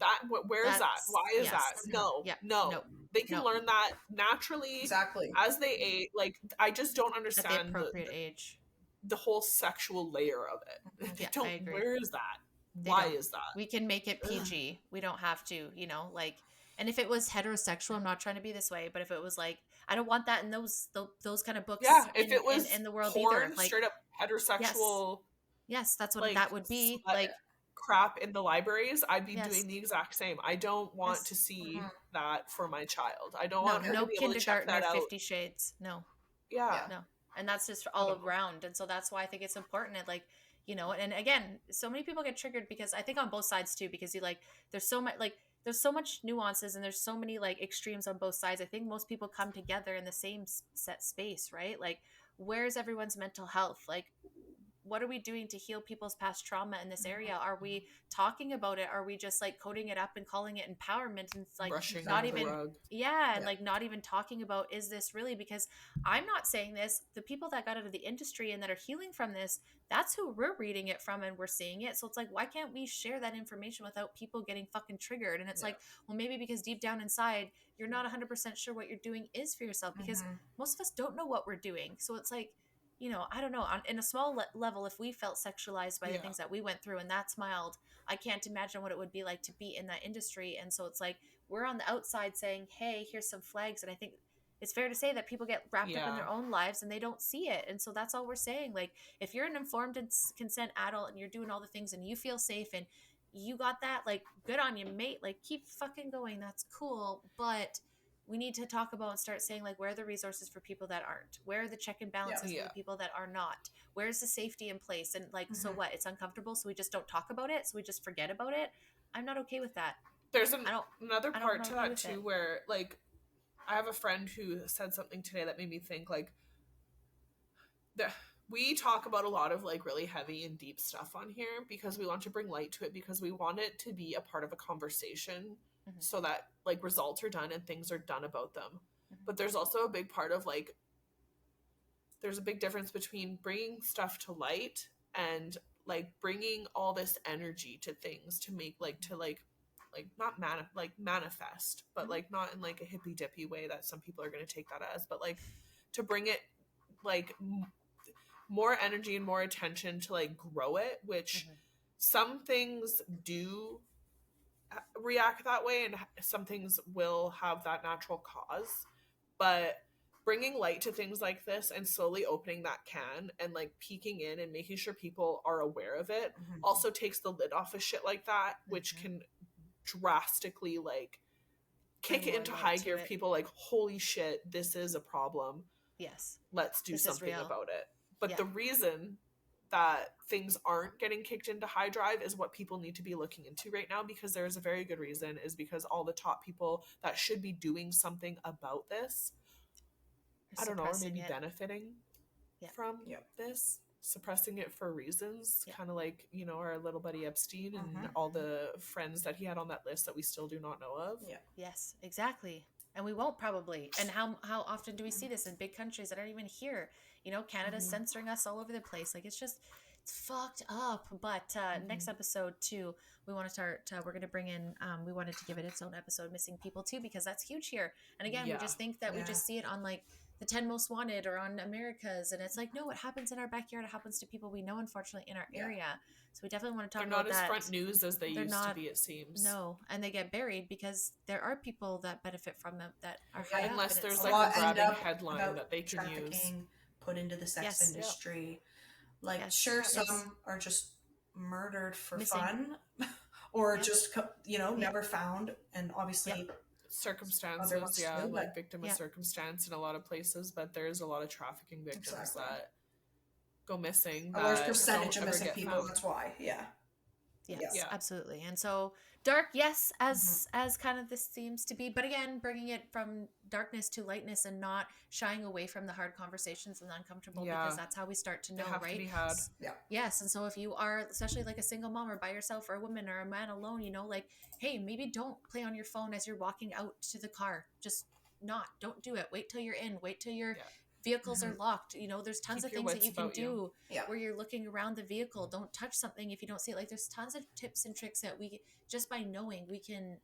where is that? That's- Why is yes. that? No, Yeah. no. No. They can No. learn that naturally exactly. as they age. Like I just don't At the understand appropriate age. the whole sexual layer of it. They Yeah, don't. I agree. Where is that? They Why don't. is that? We can make it PG. We don't have to, like. And if it was heterosexual, I'm not trying to be this way, but if it was like, I don't want that in those kind of books. Yeah, if it was in the world porn, either, like, straight up heterosexual. yes, that's what like, that would be. slut Like, crap in the libraries, I'd be Yes. doing the exact same. I don't want Yes. to see Mhm. that for my child. I don't no, want her no to be able to check kindergarten or that out. 50 Shades. No. Yeah. No. And that's just all don't know. around. And so that's why I think it's important. And like, and again, so many people get triggered because I think on both sides too, because there's so much nuances and there's so many like extremes on both sides. I think most people come together in the same set space, right? Like, where's everyone's mental health? Like, what are we doing to heal people's past trauma in this area? Are we talking about it? Are we just like coding it up and calling it empowerment? And it's like brushing not under the even, rug. and like not even talking about, is this really? Because I'm not saying this. The people that got out of the industry and that are healing from this, that's who we're reading it from and we're seeing it. So it's like, why can't we share that information without people getting fucking triggered? And it's like, well, maybe because deep down inside, you're not 100% sure what you're doing is for yourself, because most of us don't know what we're doing. So it's like, you know, I don't know, in a small level, if we felt sexualized by the things that we went through and that's mild, I can't imagine what it would be like to be in that industry. And so it's like, we're on the outside saying, hey, here's some flags. And I think it's fair to say that people get wrapped up in their own lives and they don't see it. And so that's all we're saying. Like, if you're an informed and consent adult and you're doing all the things and you feel safe and you got that, like, good on you, mate. Like, keep fucking going. That's cool. But we need to talk about and start saying, like, where are the resources for people that aren't? Where are the check and balances for the people that are not? Where's the safety in place? And like, so what? It's uncomfortable, so we just don't talk about it. So we just forget about it. I'm not okay with that. There's another part to that too, where like, I have a friend who said something today that made me think, like, we talk about a lot of like really heavy and deep stuff on here because we want to bring light to it, because we want it to be a part of a conversation so that like results are done and things are done about them. But there's also a big part of like, there's a big difference between bringing stuff to light and like bringing all this energy to things to make like, to like not manifest, but like not in like a hippy dippy way that some people are going to take that as, but like to bring it like more energy and more attention to like grow it, which some things do react that way and some things will have that natural cause. But bringing light to things like this and slowly opening that can and like peeking in and making sure people are aware of it also takes the lid off of shit like that, which can drastically like kick it into high gear of people like, holy shit, this is a problem. Yes. Let's do something about it. But the reason that things aren't getting kicked into high drive is what people need to be looking into right now, because there is a very good reason, is because all the top people that should be doing something about this, I don't know, or maybe benefiting from this, suppressing it for reasons, kind of like, you know, our little buddy Epstein and all the friends that he had on that list that we still do not know of. Yes, exactly. And we won't probably. And how often do we see this in big countries that aren't even here? You know, Canada's censoring us all over the place. Like, it's fucked up. But next episode too, we want to start, we're going to bring in, we wanted to give it its own episode, missing people too, because that's huge here. And again, we just think that we just see it on like the 10 Most Wanted or on America's. And it's like, no, it happens in our backyard. It happens to people we know, unfortunately, in our area. So we definitely want to talk about that. They're not as front news as they used to be, it seems. No, and they get buried because there are people that benefit from them that are high up. Unless there's like a grabbing headline that they can use. Put into the sex industry. Like, sure, some are just murdered for fun or just, you know, never found. And obviously circumstances, like victim of circumstance in a lot of places, but there's a lot of trafficking victims that go missing. A large percentage of missing people, that's why. Yes, absolutely. And so dark, yes, as kind of this seems to be, but again, bringing it from darkness to lightness and not shying away from the hard conversations and the uncomfortable, because that's how we start to know, right? To be had. Yes. And so if you are, especially like a single mom or by yourself or a woman or a man alone, you know, like, hey, maybe don't play on your phone as you're walking out to the car. Just don't do it. Wait till you're in. Wait till you're vehicles are locked. You know, there's tons of things that you can do where you're looking around the vehicle. Don't touch something if you don't see it. Like, there's tons of tips and tricks that we, just by knowing, we can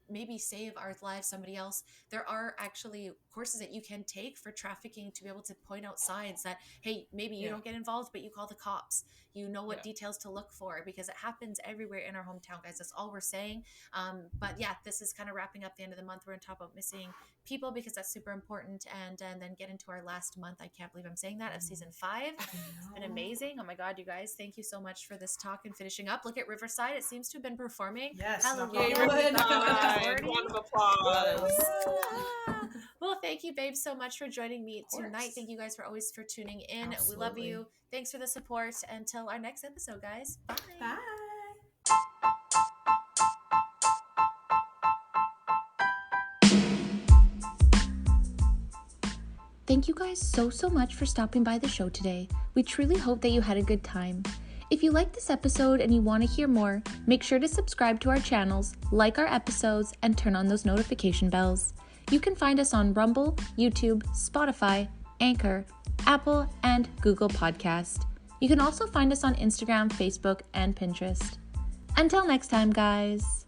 maybe save our lives, somebody else. There are actually courses that you can take for trafficking to be able to point out signs that, hey, maybe you don't get involved, but you call the cops. You know what details to look for, because it happens everywhere in our hometown, guys. That's all we're saying. But yeah, this is kind of wrapping up the end of the month. We're going to talk about missing people because that's super important, and then get into our last month. I can't believe I'm saying that, of season 5. It's been amazing. Oh my God, you guys, thank you so much for this talk and finishing up. Look at Riverside. It seems to have been performing. Yes. Hallelujah. Round of applause. Well, thank you, babe, so much for joining me tonight. Thank you guys for always for tuning in. Absolutely. We love you. Thanks for the support. Until our next episode, guys. Bye. Bye. Thank you guys so much for stopping by the show today. We truly hope that you had a good time. If you liked this episode and you want to hear more, make sure to subscribe to our channels, like our episodes, and turn on those notification bells. You can find us on Rumble, YouTube, Spotify, Anchor, Apple, and Google Podcast. You can also find us on Instagram, Facebook, and Pinterest. Until next time, guys.